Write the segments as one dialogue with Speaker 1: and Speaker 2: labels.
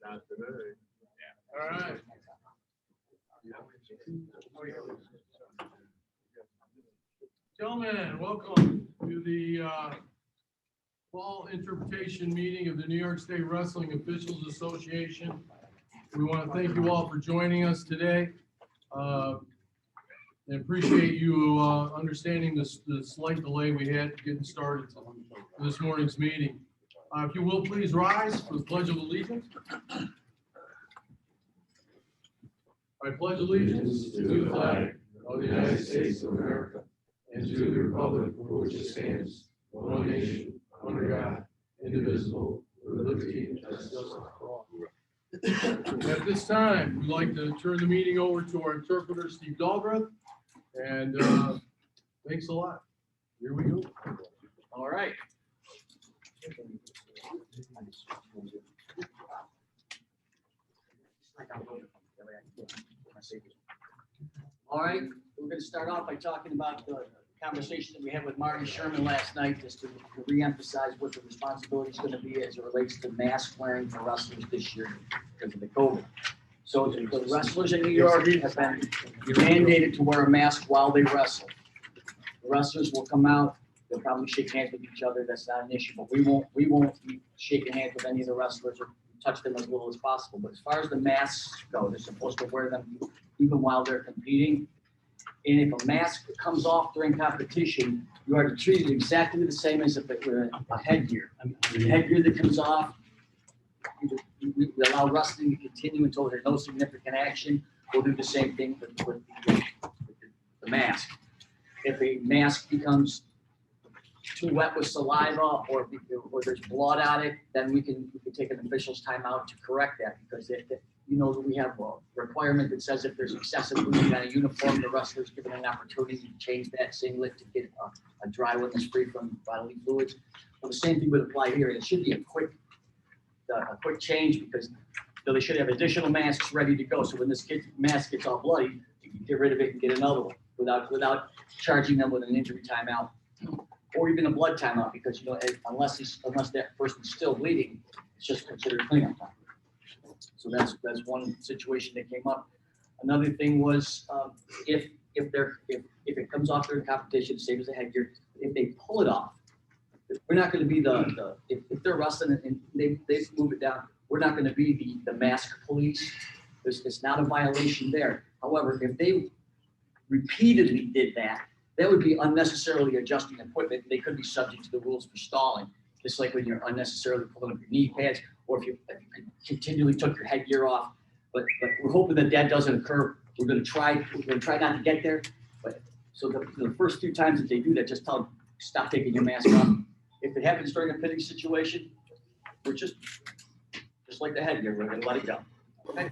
Speaker 1: All right. Gentlemen, welcome to the fall interpretation meeting of the New York State Wrestling Officials Association. We want to thank you all for joining us today. And appreciate you understanding the slight delay we had getting started for this morning's meeting. If you will, please rise for the Pledge of Allegiance. I pledge allegiance to the flag of the United States of America and to the republic for which it stands, one nation, under God, indivisible, with liberty and justice for all. At this time, we'd like to turn the meeting over to our interpreter, Steve Dahlgrove. And thanks a lot. Here we go.
Speaker 2: All right. All right, we're going to start off by talking about the conversation that we had with Marty Sherman last night, just to re-emphasize what the responsibility is going to be as it relates to mask wearing for wrestlers this year because of the COVID. So the wrestlers in New York have been mandated to wear a mask while they wrestle. The wrestlers will come out, they'll probably shake hands with each other, that's not an issue, but we won't be shaking hands with any of the wrestlers or touch them as little as possible. But as far as the masks go, they're supposed to wear them even while they're competing. And if a mask comes off during competition, you are treated exactly the same as if it were a headgear. The headgear that comes off, we allow wrestling to continue until there's no significant action. We'll do the same thing with the mask. If a mask becomes too wet with saliva or there's blood on it, then we can take an official's timeout to correct that, because you know that we have a requirement that says if there's excessive bleeding on a uniform, the wrestler's given an opportunity to change that singlet to get a dry one that's free from bodily fluids. Well, the same thing would apply here. It should be a quick change, because they should have additional masks ready to go. So when this mask gets all bloody, you can get rid of it and get another one without charging them with an injury timeout or even a blood timeout, because unless that person's still bleeding, it's just considered cleanup time. So that's one situation that came up. Another thing was if it comes off during competition, same as the headgear, if they pull it off, we're not going to be if they're wrestling and they move it down, we're not going to be the mask police. It's not a violation there. However, if they repeatedly did that, that would be unnecessarily adjusting equipment. They could be subject to the rules for stalling, just like when you're unnecessarily pulling up your knee pads, or if you continually took your headgear off. But we're hoping that doesn't occur. We're going to try not to get there. But so the first few times that they do that, just tell them, stop taking your mask off. If it happens during a pitting situation, we're just like the headgear, we're going to let it go. Okay?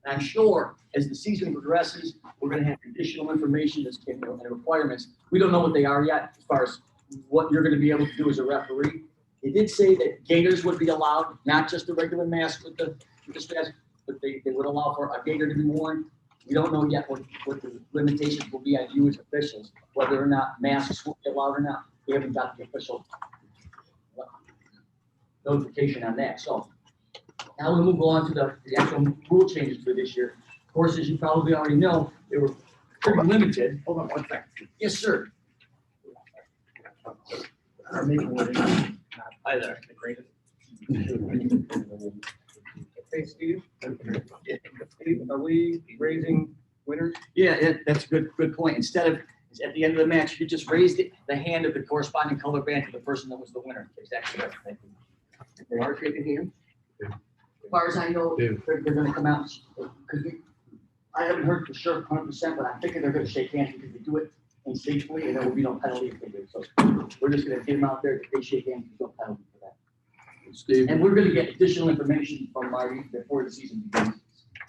Speaker 2: And I'm sure as the season progresses, we're going to have additional information and requirements. We don't know what they are yet as far as what you're going to be able to do as a referee. They did say that gaiters would be allowed, not just the regular mask with the mask, but they would allow for a gaiter to be worn. We don't know yet what the limitations will be on you as officials, whether or not masks will be allowed or not. We haven't got the official notification on that. So now we'll move on to the actual rule changes for this year. Of course, as you probably already know, they were pretty limited. Hold on one second. Yes, sir. Hi there.
Speaker 3: Hey, Steve. Steve, are we raising winners?
Speaker 2: Yeah, that's a good point. Instead of at the end of the match, you just raised the hand of the corresponding color band to the person that was the winner. Exactly right. Thank you. They are shaking hands. As far as I know, they're going to come out because I haven't heard for sure 100%, but I'm thinking they're going to shake hands because they do it instinctively, and there will be no penalty if they do. So we're just going to get them out there. If they shake hands, there's no penalty for that.
Speaker 1: Steve,
Speaker 2: And we're going to get additional information from Marty before the season begins.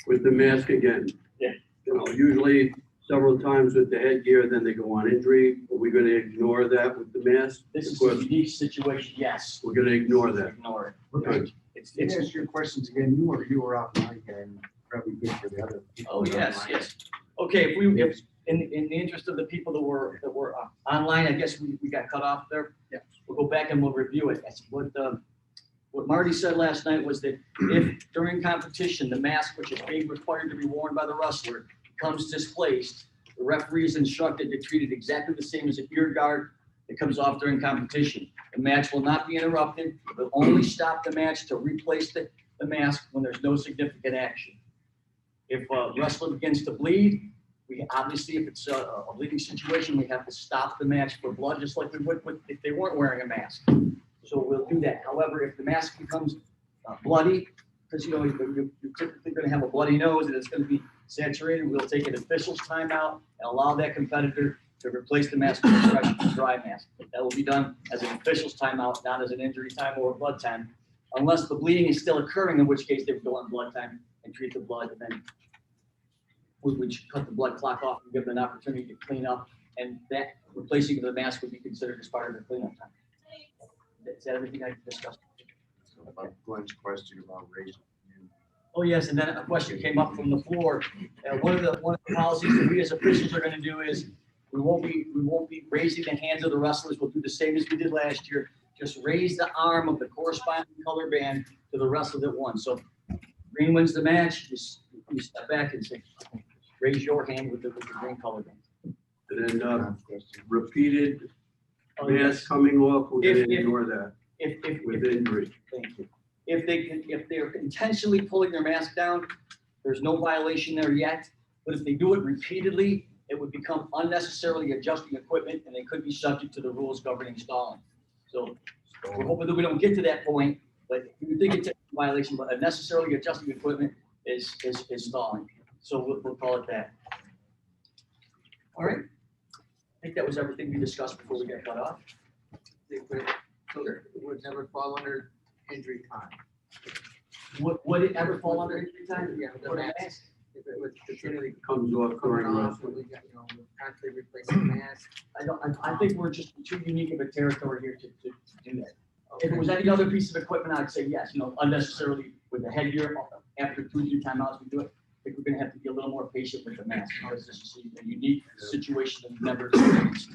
Speaker 4: With the mask again.
Speaker 2: Yeah.
Speaker 4: Usually several times with the headgear, then they go on injury. Are we going to ignore that with the mask?
Speaker 2: This is a unique situation, yes.
Speaker 4: We're going to ignore that.
Speaker 2: Ignore it.
Speaker 4: Okay.
Speaker 3: Let me ask your questions again. You were off mic and probably good for the other people.
Speaker 2: Oh, yes, yes. Okay, if in the interest of the people that were online, I guess we got cut off there.
Speaker 3: Yeah.
Speaker 2: We'll go back and we'll review it. That's what what Marty said last night was that if during competition, the mask, which is being required to be worn by the wrestler, becomes displaced, the referee is instructed to treat it exactly the same as an ear guard that comes off during competition. The match will not be interrupted. It will only stop the match to replace the mask when there's no significant action. If a wrestler begins to bleed, we obviously, if it's a bleeding situation, we have to stop the match for blood, just like we would if they weren't wearing a mask. So we'll do that. However, if the mask becomes bloody, because you're typically going to have a bloody nose and it's going to be saturated, we'll take an official's timeout and allow that competitor to replace the mask with a fresh dry mask. That will be done as an official's timeout, not as an injury time or blood time, unless the bleeding is still occurring, in which case they would go on blood time and treat the blood, and then we would cut the blood clot off and give them an opportunity to clean up, and that replacing the mask would be considered as part of the cleanup time. Is that everything I discussed?
Speaker 3: So about Glenn's question about racial.
Speaker 2: Oh, yes, and then a question came up from the floor. One of the policies that we as officials are gonna do is, we won't be raising the hands of the wrestlers. We'll do the same as we did last year. Just raise the arm of the corresponding color band to the wrestler that won. So green wins the match, you step back and say, raise your hand with the green color band.
Speaker 4: And then, repeated
Speaker 2: Oh, yes.
Speaker 4: mask coming off, we're
Speaker 2: If-
Speaker 4: gonna ignore that
Speaker 2: If
Speaker 4: with injury.
Speaker 2: Thank you. If they're intentionally pulling their mask down, there's no violation there yet. But if they do it repeatedly, it would become unnecessarily adjusting equipment, and they could be subject to the rules governing stalling. So we're hoping that we don't get to that point, but you think it's a violation, but unnecessarily adjusting equipment is stalling. So we'll call it that. All right. I think that was everything we discussed before we got cut off.
Speaker 3: So it would never fall under injury time.
Speaker 2: Would it ever fall under injury time?
Speaker 3: Yeah, the
Speaker 2: For the
Speaker 3: mask.
Speaker 2: mask?
Speaker 3: If it was continually
Speaker 4: Comes off
Speaker 3: coming
Speaker 4: during
Speaker 3: off,
Speaker 4: wrestling.
Speaker 3: we got, we're constantly replacing masks.
Speaker 2: I think we're just too unique of a territory here to do that. If it was any other piece of equipment, I'd say yes, unnecessarily with the headgear, after 2 or 3 timeouts, we do it. I think we're gonna have to be a little more patient with the mask, because this is a unique situation that we've never experienced.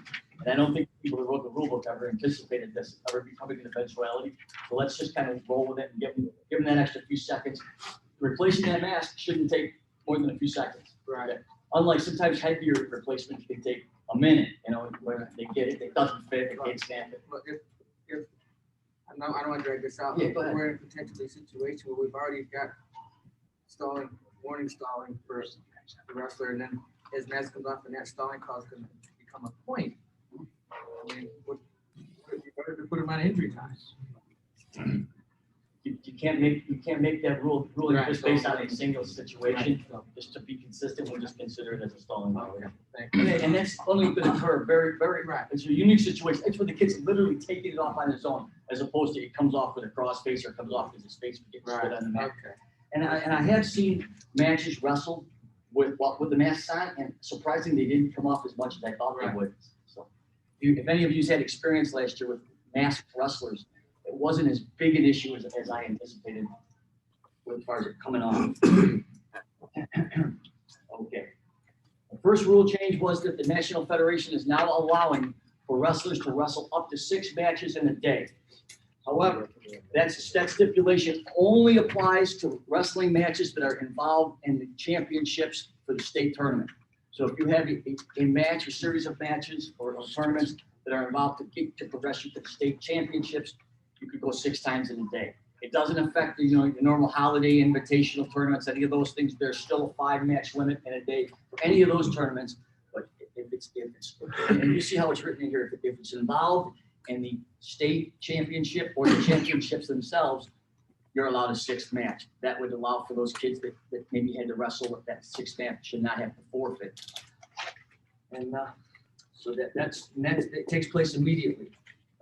Speaker 2: And I don't think people who wrote the rule book ever anticipated this ever becoming an eventuality. So let's just kind of roll with it and give them that extra few seconds. Replacing that mask shouldn't take more than a few seconds.
Speaker 3: Right.
Speaker 2: Unlike sometimes headgear replacements can take a minute, where they get it, it doesn't fit, they can't stand it.
Speaker 3: But if, I don't want to drag this out,
Speaker 2: Yeah,
Speaker 3: but
Speaker 2: go ahead.
Speaker 3: we're in a potentially situation where we've already got warning stalling for the wrestler, and then his mask comes off and that stalling cause can become a point. I mean, you better to put him on injury time.
Speaker 2: You can't make that ruling
Speaker 3: Right,
Speaker 2: just
Speaker 3: so-
Speaker 2: based on a single situation.
Speaker 3: So,
Speaker 2: Just to be consistent, we'll just consider it as a stalling violation.
Speaker 3: thank you.
Speaker 2: And that's only going to occur very,
Speaker 3: Right.
Speaker 2: it's a unique situation. It's where the kid's literally taking it off on his own, as opposed to it comes off with a cross face or comes off because his face would get spit on the mat.
Speaker 3: Okay.
Speaker 2: And I have seen matches wrestled with the masks on, and surprisingly, they didn't come off as much as I thought they
Speaker 3: Right.
Speaker 2: would. So if any of you had experience last year with masked wrestlers, it wasn't as big an issue as I anticipated as far as it coming off. Okay. The first rule change was that the National Federation is now allowing for wrestlers to wrestle up to 6 matches in a day. However, that stipulation only applies to wrestling matches that are involved in the championships for the state tournament. So if you have a match, a series of matches or tournaments that are involved to progress you to the state championships, you could go 6 times in a day. It doesn't affect the, your normal holiday invitational tournaments, any of those things. There's still a 5-match limit in a day for any of those tournaments. But if it's, and you see how it's written in here, if it's involved in the state championship or the championships themselves, you're allowed a 6th match. That would allow for those kids that maybe had to wrestle with that 6th match should not have to forfeit. And so that takes place immediately.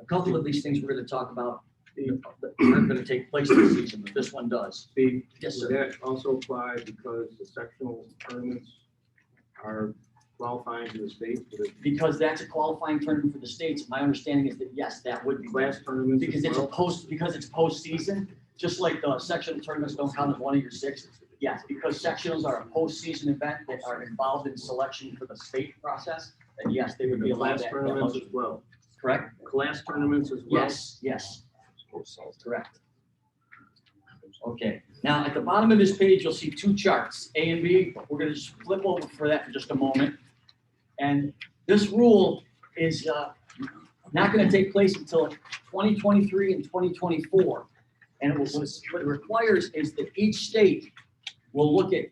Speaker 2: A couple of these things we're going to talk about aren't going to take place this season, but this one does.
Speaker 5: Steve,
Speaker 2: Yes,
Speaker 5: would
Speaker 2: sir.
Speaker 5: that also apply because the sectional tournaments are qualifying to the state for the
Speaker 2: Because that's a qualifying tournament for the states, my understanding is that, yes, that would be
Speaker 5: class tournaments
Speaker 2: because
Speaker 5: as
Speaker 2: it's
Speaker 5: well?
Speaker 2: because it's postseason, just like the sectional tournaments don't count as one of your 6. Yes, because sectionals are a postseason event that are involved in selection for the state process, then yes, they would be
Speaker 5: The
Speaker 2: allowed
Speaker 5: class
Speaker 2: that.
Speaker 5: tournaments as well.
Speaker 2: Correct?
Speaker 5: Class tournaments as well.
Speaker 2: Yes, correct. Okay, now at the bottom of this page, you'll see two charts, A and B. We're gonna just flip over for that for just a moment. And this rule is not gonna take place until 2023 and 2024. And what it requires is that each state will look at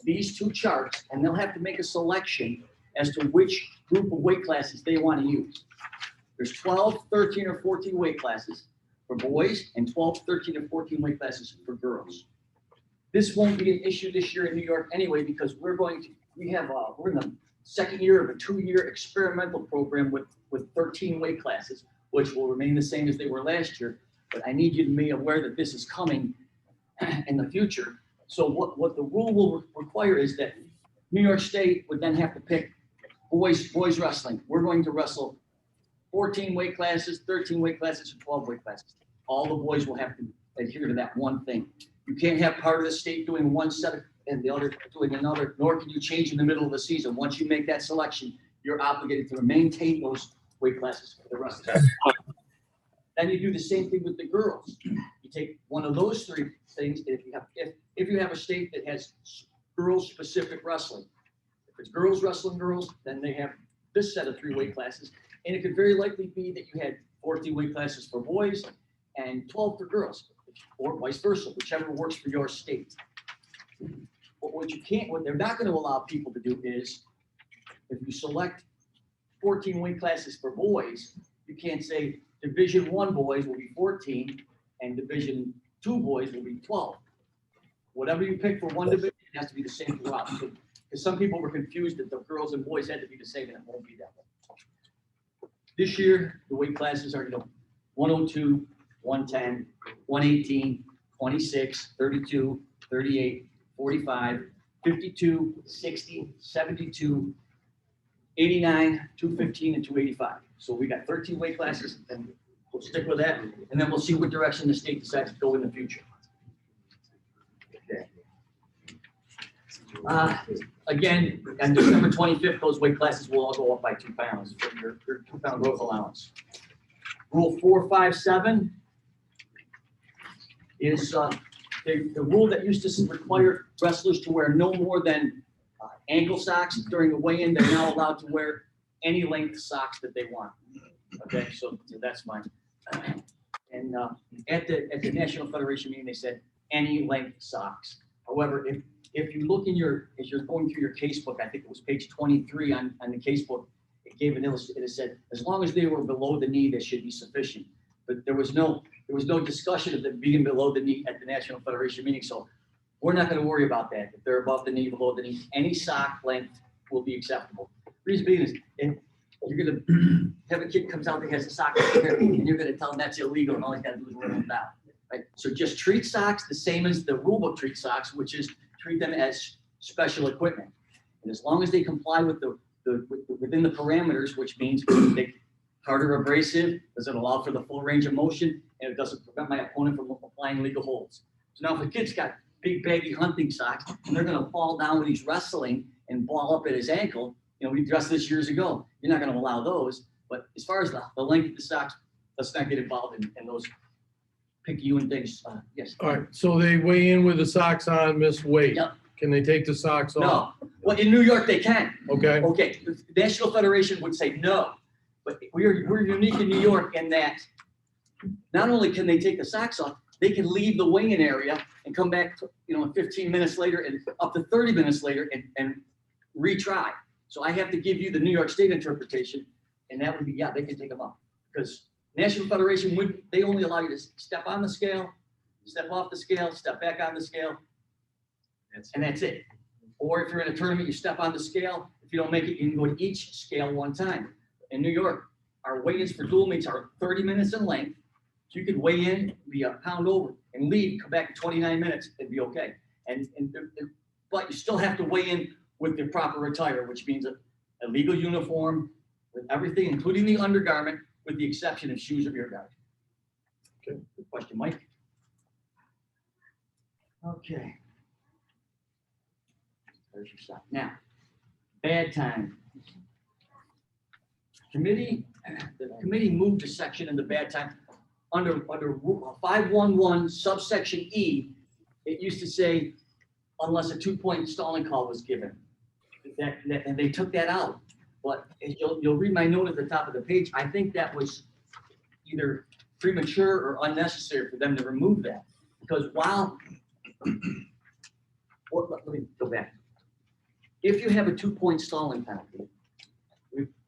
Speaker 2: these two charts and they'll have to make a selection as to which group of weight classes they want to use. There's 12, 13, or 14 weight classes for boys and 12, 13, or 14 weight classes for girls. This won't be an issue this year in New York anyway, because we're in the second year of a 2-year experimental program with 13 weight classes, which will remain the same as they were last year. But I need you to be aware that this is coming in the future. So what the rule will require is that New York State would then have to pick boys wrestling. We're going to wrestle 14 weight classes, 13 weight classes, and 12 weight classes. All the boys will have to adhere to that one thing. You can't have part of the state doing one set and the other doing another, nor can you change in the middle of the season. Once you make that selection, you're obligated to maintain those weight classes for the rest of the season. Then you do the same thing with the girls. You take one of those three things, and if you have a state that has girls-specific wrestling, if it's girls wrestling girls, then they have this set of 3 weight classes. And it could very likely be that you had 14 weight classes for boys and 12 for girls, or vice versa, whichever works for your state. But what they're not going to allow people to do is, if you select 14 weight classes for boys, you can't say Division I boys will be 14 and Division II boys will be 12. Whatever you pick for one division, it has to be the same throughout. Because some people were confused that the girls and boys had to be the same, and it won't be that way. This year, the weight classes are 102, 110, 118, 26, 32, 38, 45, 52, 60, 72, 89, 215, and 285. So we got 13 weight classes, and we'll stick with that, and then we'll see what direction the state decides to go in the future. Okay. Again, on December 25th, those weight classes will all go up by 2 pounds for your 2-pound growth allowance. Rule 457 is the rule that used to require wrestlers to wear no more than ankle socks during the weigh-in. They're now allowed to wear any length socks that they want. Okay, so that's fine. And at the National Federation meeting, they said any length socks. However, if you look as you're going through your casebook, I think it was page 23 on the casebook, it gave an illustration. It said as long as they were below the knee, that should be sufficient. But there was no discussion of them being below the knee at the National Federation meeting. So we're not going to worry about that. If they're above the knee, below the knee, any sock length will be acceptable. Reason being is, if you're going to have a kid comes out that has a sock and you're going to tell them that's illegal, and all he's got to do is wear them down. Right? So just treat socks the same as the rule book treats socks, which is treat them as special equipment. And as long as they comply with within the parameters, which means they harder abrasive, doesn't allow for the full range of motion, and it doesn't prevent my opponent from applying legal holds. So now if a kid's got big baggy hunting socks and they're going to fall down when he's wrestling and ball up at his ankle, we addressed this years ago. You're not going to allow those. But as far as the length of the socks, let's not get involved in those picky-you things. Yes.
Speaker 1: All right, so they weigh in with the socks on, miss weight.
Speaker 2: Yep.
Speaker 1: Can they take the socks off?
Speaker 2: No. Well, in New York, they can.
Speaker 1: Okay.
Speaker 2: Okay. The National Federation would say no. But we're unique in New York in that not only can they take the socks off, they can leave the weigh-in area and come back, 15 minutes later and up to 30 minutes later and retry. So I have to give you the New York State interpretation, and that would be, they can take them off. Because National Federation they only allow you to step on the scale, step off the scale, step back on the scale, and that's it. Or if you're in a tournament, you step on the scale. If you don't make it, you can go to each scale one time. In New York, our weigh-ins for dual meets are 30 minutes in length. So you could weigh in, be a pound over, and leave, come back in 29 minutes, and be okay. But you still have to weigh in with the proper attire, which means a legal uniform with everything, including the undergarment, with the exception of shoes or ear guard.
Speaker 1: Okay.
Speaker 2: Good question, Mike. Okay. There's your stop. Now, bad time. The committee moved a section in the bad time. under 511 subsection E, it used to say, unless a 2-point stalling call was given. And they took that out. But as you'll read my note at the top of the page. I think that was either premature or unnecessary for them to remove that. Because well, let me go back. If you have a 2-point stalling penalty,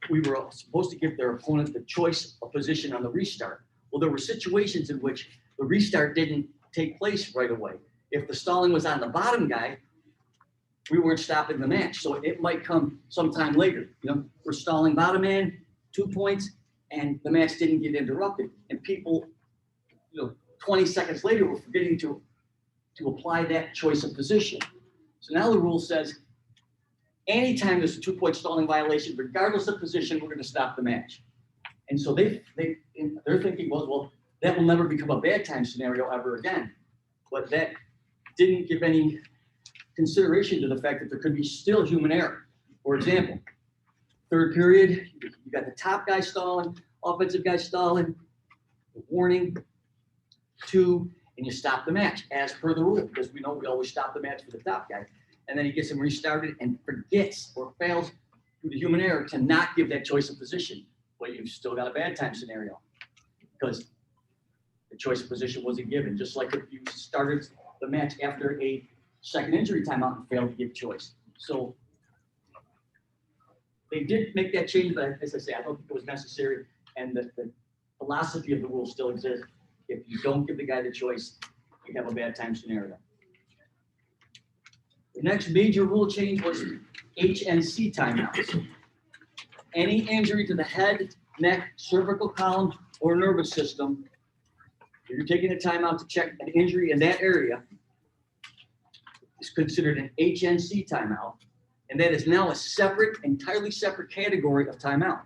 Speaker 2: we were supposed to give their opponent the choice of position on the restart. Well, there were situations in which the restart didn't take place right away. If the stalling was on the bottom guy, we weren't stopping the match. So it might come sometime later. We're stalling bottom man, 2 points, and the match didn't get interrupted. And people, 20 seconds later were forgetting to apply that choice of position. So now the rule says, anytime there's a 2-point stalling violation, regardless of position, we're going to stop the match. And so they're thinking, well, that will never become a bad time scenario ever again. But that didn't give any consideration to the fact that there could be still human error. For example, third period, you got the top guy stalling, offensive guy stalling, warning, 2, and you stop the match as per the rule, because we know we always stop the match for the top guy. And then he gets him restarted and forgets or fails through the human error to not give that choice of position. Well, you've still got a bad time scenario because the choice of position wasn't given. Just like if you started the match after a second injury timeout and failed to give choice. So they did make that change, but as I say, I don't think it was necessary. And the philosophy of the rule still exists. If you don't give the guy the choice, you have a bad time scenario. The next major rule change was HNC timeouts. Any injury to the head, neck, cervical column, or nervous system, if you're taking a timeout to check an injury in that area, is considered an HNC timeout, and that is now a separate, entirely separate category of timeout.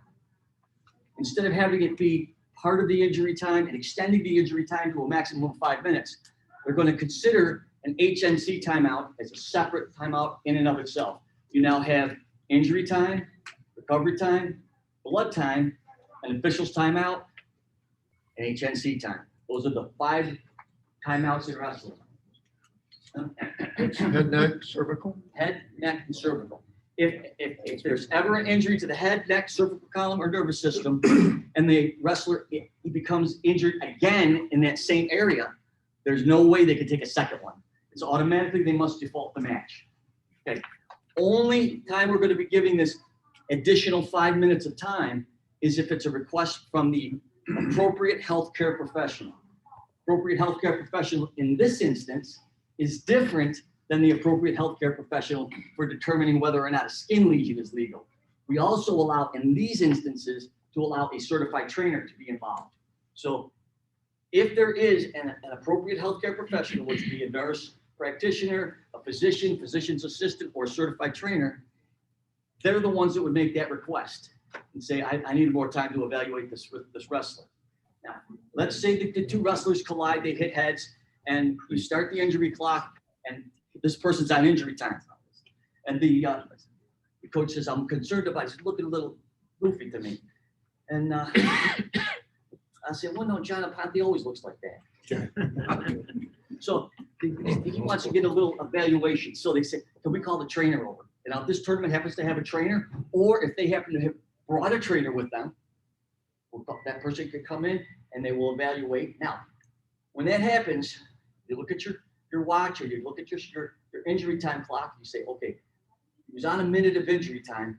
Speaker 2: Instead of having it be part of the injury time and extending the injury time to a maximum of 5 minutes, they're going to consider an HNC timeout as a separate timeout in and of itself. You now have injury time, recovery time, blood time, an official's timeout, and HNC time. Those are the 5 timeouts in wrestling.
Speaker 1: Head, neck, cervical?
Speaker 2: Head, neck, and cervical. If there's ever an injury to the head, neck, cervical column, or nervous system, and the wrestler he becomes injured again in that same area, there's no way they could take a second one. It's automatically they must default the match. Okay. Only time we're going to be giving this additional 5 minutes of time is if it's a request from the appropriate healthcare professional. Appropriate healthcare professional in this instance is different than the appropriate healthcare professional for determining whether or not a skin lesion is legal. We also allow, in these instances, to allow a certified trainer to be involved. So if there is an appropriate healthcare professional, which would be a nurse practitioner, a physician, physician's assistant, or a certified trainer, they're the ones that would make that request and say, I need more time to evaluate this wrestler. Now, let's say that the 2 wrestlers collide, they hit heads, and you start the injury clock, and this person's on injury time. And the coach says, I'm concerned about it. He's looking a little goofy to me. And I said, well, no, John Aponte always looks like that. So he wants to get a little evaluation. So they said, can we call the trainer over? And now if this tournament happens to have a trainer, or if they happen to have brought a trainer with them, that person could come in and they will evaluate. Now, when that happens, you look at your watch, or you look at your injury time clock, you say, okay, he was on a minute of injury time.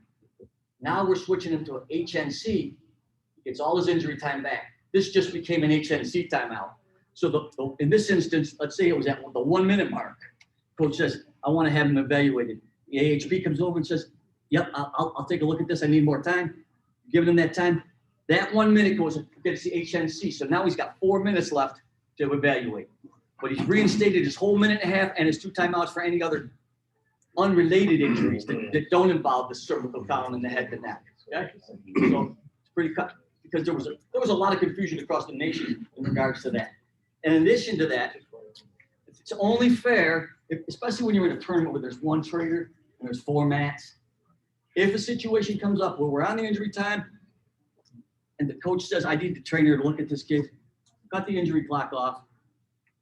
Speaker 2: Now we're switching him to an HNC. He gets all his injury time back. This just became an HNC timeout. So in this instance, let's say it was at the 1 minute mark. Coach says, I want to have him evaluated. The AHP comes over and says, yep, I'll take a look at this. I need more time. Giving him that time. That 1 minute goes and gets the HNC. So now he's got 4 minutes left to evaluate. But he's reinstated his whole minute and a half and his 2 timeouts for any other unrelated injuries that don't involve the cervical column and the head and neck. Okay? So it's pretty cut, because there was a lot of confusion across the nation in regards to that. And in addition to that, it's only fair, especially when you're in a tournament where there's 1 trainer and there's 4 mats. If a situation comes up where we're on the injury time and the coach says, I need the trainer to look at this kid, cut the injury clock off,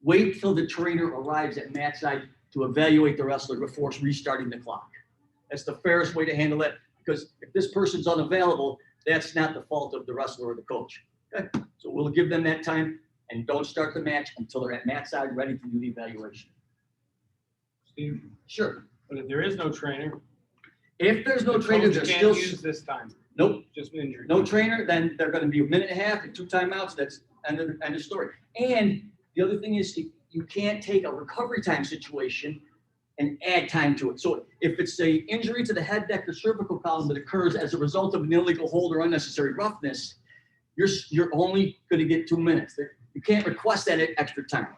Speaker 2: wait till the trainer arrives at mat side to evaluate the wrestler before restarting the clock. That's the fairest way to handle it, because if this person's unavailable, that's not the fault of the wrestler or the coach. Okay? So we'll give them that time, and don't start the match until they're at mat side, ready to do the evaluation.
Speaker 5: Steve,
Speaker 2: Sure.
Speaker 5: but if there is no trainer.
Speaker 2: If there's no
Speaker 5: the
Speaker 2: trainer,
Speaker 5: coach
Speaker 2: there's
Speaker 5: can't
Speaker 2: still,
Speaker 5: use this time,
Speaker 2: nope,
Speaker 5: just injury.
Speaker 2: no trainer, then they're gonna be a minute and a half and 2 timeouts, that's end of story. And the other thing is, you can't take a recovery time situation and add time to it. So if it's a injury to the head, neck, or cervical column that occurs as a result of an illegal hold or unnecessary roughness, you're only gonna get 2 minutes. You can't request that extra time.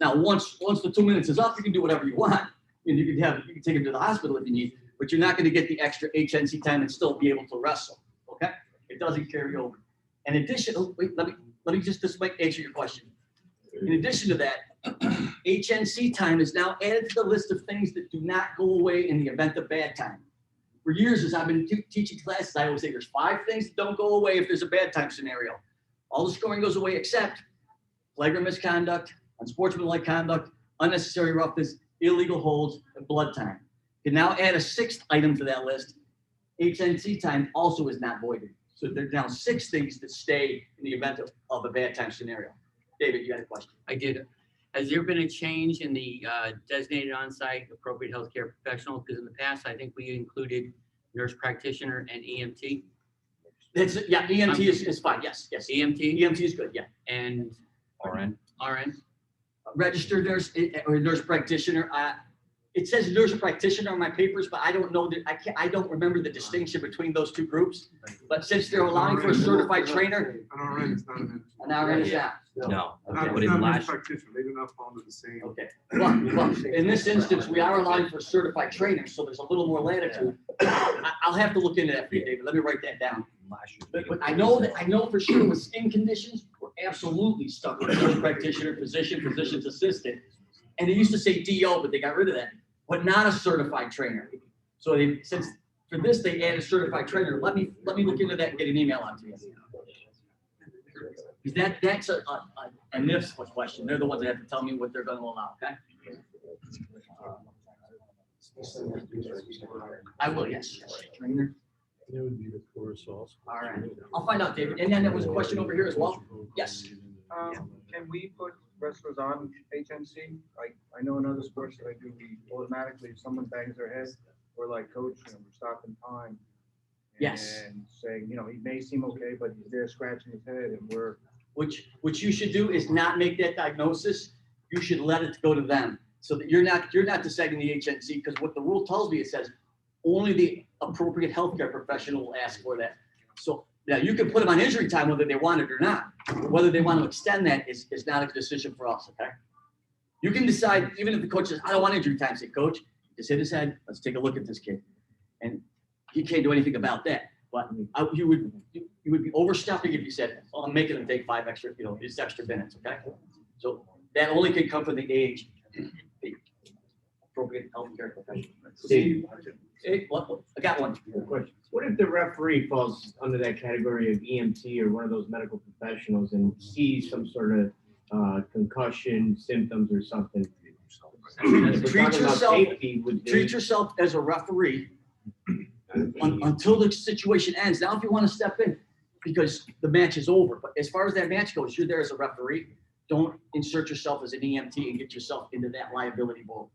Speaker 2: Now, once the 2 minutes is up, you can do whatever you want. And you can take him to the hospital if you need, but you're not gonna get the extra HNC time and still be able to wrestle, okay? It doesn't carry over. In addition, let me just might answer your question. In addition to that, HNC time is now added to the list of things that do not go away in the event of bad time. For years, as I've been teaching classes, I always say there's 5 things that don't go away if there's a bad time scenario. All the scoring goes away except flagrant misconduct, unsportsmanlike conduct, unnecessary roughness, illegal holds, and blood time. You can now add a 6th item to that list. HNC time also is not voided. So there's now 6 things that stay in the event of a bad time scenario. David, you got a question?
Speaker 6: I did. Has there been a change in the designated on-site appropriate healthcare professional? Because in the past, I think we included nurse practitioner and EMT.
Speaker 2: Yeah, EMT is fine. Yes.
Speaker 6: EMT
Speaker 2: EMT is good. Yeah.
Speaker 6: and
Speaker 7: RN.
Speaker 2: Registered nurse or nurse practitioner. It says nurse practitioner on my papers, but I don't know that I don't remember the distinction between those 2 groups. But since they're allowing for a certified trainer,
Speaker 1: An RN is not an.
Speaker 2: an RN is not.
Speaker 7: No,
Speaker 2: Okay.
Speaker 7: but in last,
Speaker 1: Practitioner, they do not fall under the same.
Speaker 2: Okay. Well, in this instance, we are allowing for certified trainers, so there's a little more latitude. I'll have to look into that for you, David. Let me write that down. But I know for sure with skin conditions, we're absolutely stuck with nurse practitioner, physician's assistant. And they used to say DO, but they got rid of that, but not a certified trainer. So since for this, they added certified trainer. Let me look into that and get an email out to you. Because that's a NIFS question. They're the ones that have to tell me what they're going to allow, okay? I will, yes. Trainer.
Speaker 1: It would be the course also.
Speaker 2: All right. I'll find out, David. And then there was a question over here as well. Yes.
Speaker 5: Can we put wrestlers on HNC? Like, I know in other sports that I do, we automatically, if someone bangs their head, we're like, coach, we're stopping time.
Speaker 2: Yes.
Speaker 5: And saying, he may seem okay, but he's there scratching his head and we're.
Speaker 2: What you should do is not make that diagnosis. You should let it go to them so that you're not deciding the HNC, because what the rule tells me, it says only the appropriate healthcare professional will ask for that. So now you can put them on injury time whether they want it or not. Whether they want to extend that is not a decision for us, okay? You can decide, even if the coach says, I don't want injury time, say, coach, just hit his head, let's take a look at this kid. And he can't do anything about that. But you would be overstepping if you said, well, I'm making them take 5 extra, these extra minutes, okay? So that only can come from the age, the appropriate healthcare professional.
Speaker 7: Steve.
Speaker 2: I got one.
Speaker 8: What if the referee falls under that category of EMT or one of those medical professionals and sees some sort of concussion symptoms or something?
Speaker 2: Treat yourself as a referee until the situation ends. Now, if you want to step in, because the match is over, but as far as that match goes, you're there as a referee. Don't insert yourself as an EMT and get yourself into that liability boat.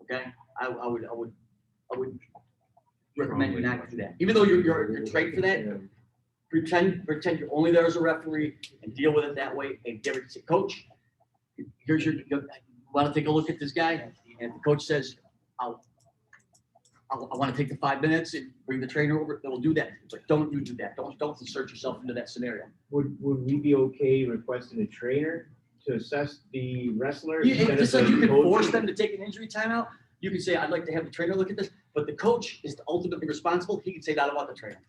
Speaker 2: Okay, I would recommend you not do that. Even though you're trained for that, pretend you're only there as a referee and deal with it that way. And give it to coach. Here's you want to take a look at this guy, and if the coach says, I want to take the 5 minutes and bring the trainer over, then we'll do that. But don't do that. Don't insert yourself into that scenario.
Speaker 8: Would we be okay requesting a trainer to assess the wrestler?
Speaker 2: Just like you can force them to take an injury timeout, you can say, I'd like to have the trainer look at this, but the coach is ultimately responsible. He can say that about the trainer.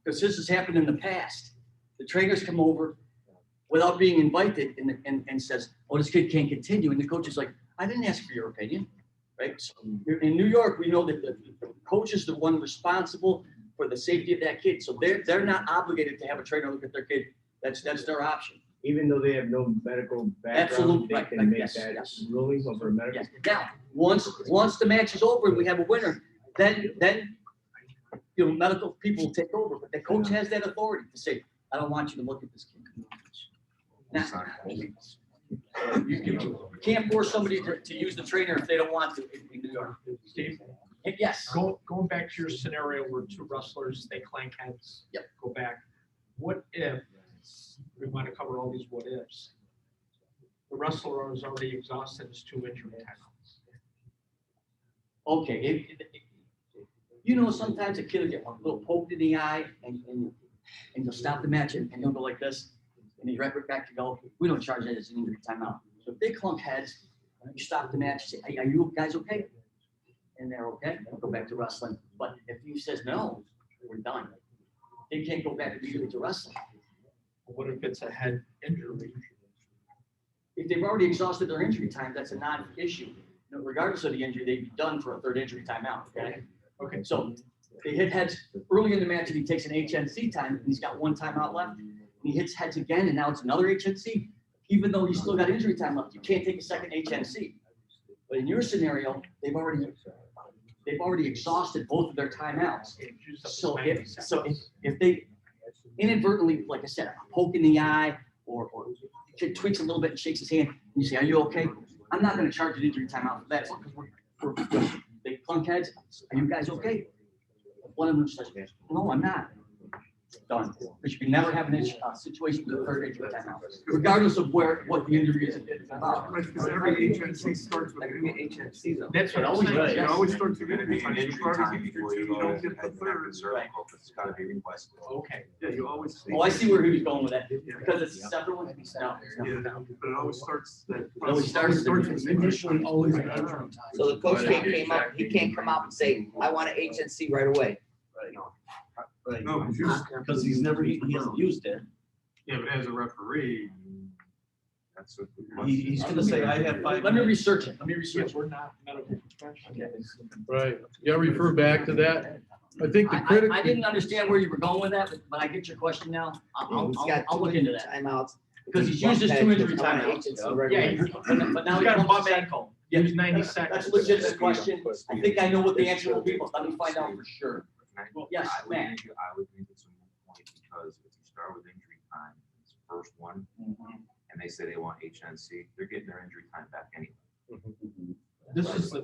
Speaker 2: Because this has happened in the past. The trainers come over without being invited and says, oh, this kid can't continue. And the coach is like, I didn't ask for your opinion. Right? So in New York, we know that the coach is the one responsible for the safety of that kid. So they're not obligated to have a trainer look at their kid. That's their option.
Speaker 8: even though they have no medical background,
Speaker 2: Absolutely,
Speaker 8: they
Speaker 2: right,
Speaker 8: can
Speaker 2: right,
Speaker 8: make
Speaker 2: yes,
Speaker 8: that
Speaker 2: yes.
Speaker 8: ruling over a medical?
Speaker 2: Yes. Now, once the match is over and we have a winner, then, medical people will take over, but the coach has that authority to say, I don't want you to look at this kid. Now, you can't force somebody to use the trainer if they don't want to in New York.
Speaker 7: Steve,
Speaker 2: Yes,
Speaker 7: going back to your scenario where two wrestlers, they clank heads.
Speaker 2: Yep.
Speaker 7: Go back. What if, we want to cover all these what ifs. The wrestler has already exhausted his 2 injury timeouts.
Speaker 2: okay. Sometimes a kid will get a little poked in the eye and you'll stop the match and he'll go like this and he's right back to go. We don't charge that as an injury timeout. So if they clunk heads, you stop the match, say, hey, are you guys okay? And they're okay, they'll go back to wrestling. But if he says no, we're done. They can't go back immediately to wrestling.
Speaker 7: What if it's a head injury?
Speaker 2: If they've already exhausted their injury time, that's a non-issue. Regardless of the injury, they'd be done for a third injury timeout, okay?
Speaker 7: Okay.
Speaker 2: So they hit heads early in the match and he takes an HNC time and he's got 1 timeout left. And he hits heads again and now it's another HNC. Even though he's still got injury time left, you can't take a second HNC. But in your scenario, they've already exhausted both of their timeouts. So if they inadvertently, like I said, a poke in the eye or the kid tweaks a little bit and shakes his hand, and you say, are you okay? I'm not going to charge an injury timeout for that because they clunk heads. Are you guys okay? One of them says, no, I'm not. Done. Because you can never have a situation with a third injury timeout, regardless of what the injury is about.
Speaker 5: Because every HNC starts with an HNC though.
Speaker 7: That's what
Speaker 2: It
Speaker 7: I
Speaker 2: always
Speaker 7: was
Speaker 2: does,
Speaker 7: saying.
Speaker 2: yes.
Speaker 5: It always starts
Speaker 9: You're
Speaker 5: with
Speaker 9: gonna be in
Speaker 5: an
Speaker 9: injury time before you
Speaker 5: You
Speaker 9: go
Speaker 5: don't
Speaker 9: to
Speaker 5: get the
Speaker 9: head
Speaker 5: third.
Speaker 9: and cervical, it's gotta be requested.
Speaker 7: Okay.
Speaker 5: Yeah, you always.
Speaker 2: Oh, I see where he was going with that. Because it's a separate one. No.
Speaker 5: Yeah, but it always starts that.
Speaker 2: It always starts with
Speaker 5: initially always. an injury time.
Speaker 3: So the coach he can't come out and say, I want an HNC right away.
Speaker 1: No,
Speaker 10: Because he hasn't used it.
Speaker 1: yeah, but as a referee,
Speaker 9: That's what.
Speaker 10: He's gonna say, I have 5
Speaker 2: Let me
Speaker 10: minutes.
Speaker 2: research it.
Speaker 7: Yes, we're not medical professionals.
Speaker 1: right, you gotta refer back to that. I think the critical.
Speaker 2: I didn't understand where you were going with that, but I get your question now. I'll look into that.
Speaker 3: Timeouts.
Speaker 2: Because he's used his 2 injury timeouts.
Speaker 7: Yeah,
Speaker 2: But now
Speaker 7: he's got a
Speaker 2: he
Speaker 7: bum
Speaker 2: said,
Speaker 7: ankle.
Speaker 2: yeah,
Speaker 7: Use 90 seconds.
Speaker 2: that's a legitimate question. I think I know what the answer will be, but let me find out for sure. Yes,
Speaker 9: I would
Speaker 2: Matt.
Speaker 9: think- I would think it's a moot point because if you start with injury time, it's the first one, and they say they want HNC, they're getting their injury time back anyway.
Speaker 7: This is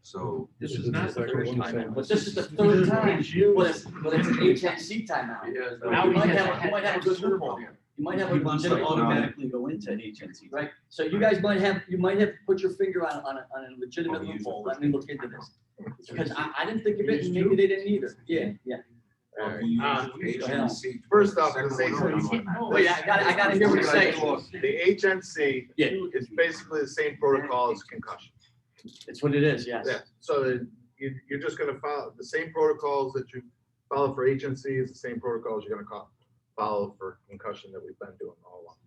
Speaker 9: So.
Speaker 7: This is not the first time.
Speaker 2: But this is the third time, but it's an HNC timeout.
Speaker 7: Now
Speaker 2: You
Speaker 7: he
Speaker 2: might
Speaker 7: has
Speaker 2: have a good loophole here. You might have a
Speaker 10: He wants to
Speaker 2: legitimate loophole.
Speaker 10: automatically go into HNC.
Speaker 2: Right, so you guys might have put your finger on a legitimate loophole. Let me look into this. Because I didn't think of it and maybe they didn't either. Yeah.
Speaker 9: HNC.
Speaker 11: First off,
Speaker 9: Second
Speaker 11: the same
Speaker 9: one,
Speaker 11: thing.
Speaker 2: Wait, I gotta hear what you're saying.
Speaker 11: The HNC
Speaker 2: Yeah.
Speaker 11: is basically the same protocol as concussion.
Speaker 2: It's what it is, yes.
Speaker 11: Yeah, so you're just gonna follow the same protocols that you follow for HNC is the same protocols you're gonna follow for concussion that we've been doing all along.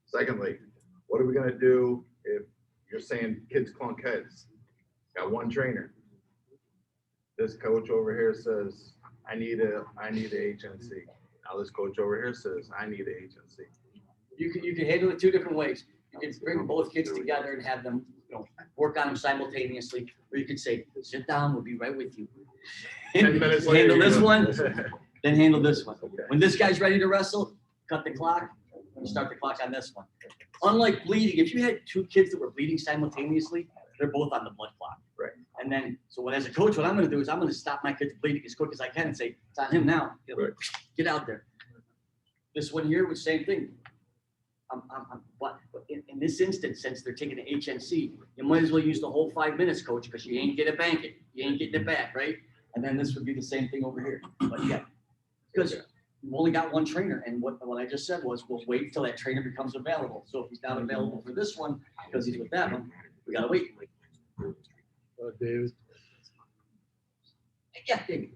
Speaker 11: Secondly, what are we gonna do if you're saying kids clunk heads? Got one trainer. This coach over here says, I need a HNC. Now this coach over here says, I need a HNC.
Speaker 2: You can handle it 2 different ways. You can bring both kids together and have them, work on them simultaneously, or you could say, sit down, we'll be right with you.
Speaker 11: 10 minutes later,
Speaker 2: Handle this
Speaker 11: you know.
Speaker 2: one, then handle this one.
Speaker 11: Okay.
Speaker 2: When this guy's ready to wrestle, cut the clock, and start the clock on this one. Unlike bleeding, if you had 2 kids that were bleeding simultaneously, they're both on the blood clock.
Speaker 11: Right.
Speaker 2: And then, so as a coach, what I'm gonna do is I'm gonna stop my kid's bleeding as quick as I can and say, it's on him now.
Speaker 11: Right.
Speaker 2: Get out there. This one here was same thing. But in this instance, since they're taking the HNC, you might as well use the whole 5 minutes, coach, because you ain't gonna bank it. You ain't getting it back, right? And then this would be the same thing over here. But yeah, because we've only got one trainer, and what I just said was, we'll wait till that trainer becomes available. So if he's not available for this one, because he's with that one, we gotta wait.
Speaker 1: David,
Speaker 2: Yeah, David.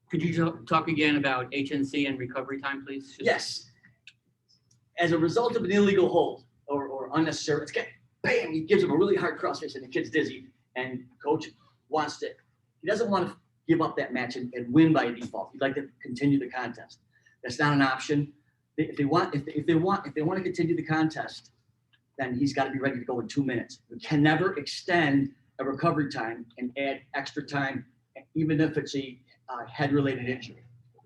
Speaker 6: Could you talk again about HNC and recovery time, please? Just-
Speaker 2: Yes. As a result of an illegal hold or unnecessary, it's bam, he gives him a really hard crossface and the kid's dizzy, and coach he doesn't want to give up that match and win by default. He'd like to continue the contest. That's not an option. if they want to continue the contest, then he's got to be ready to go in 2 minutes. You can never extend a recovery time and add extra time, even if it's a head-related injury.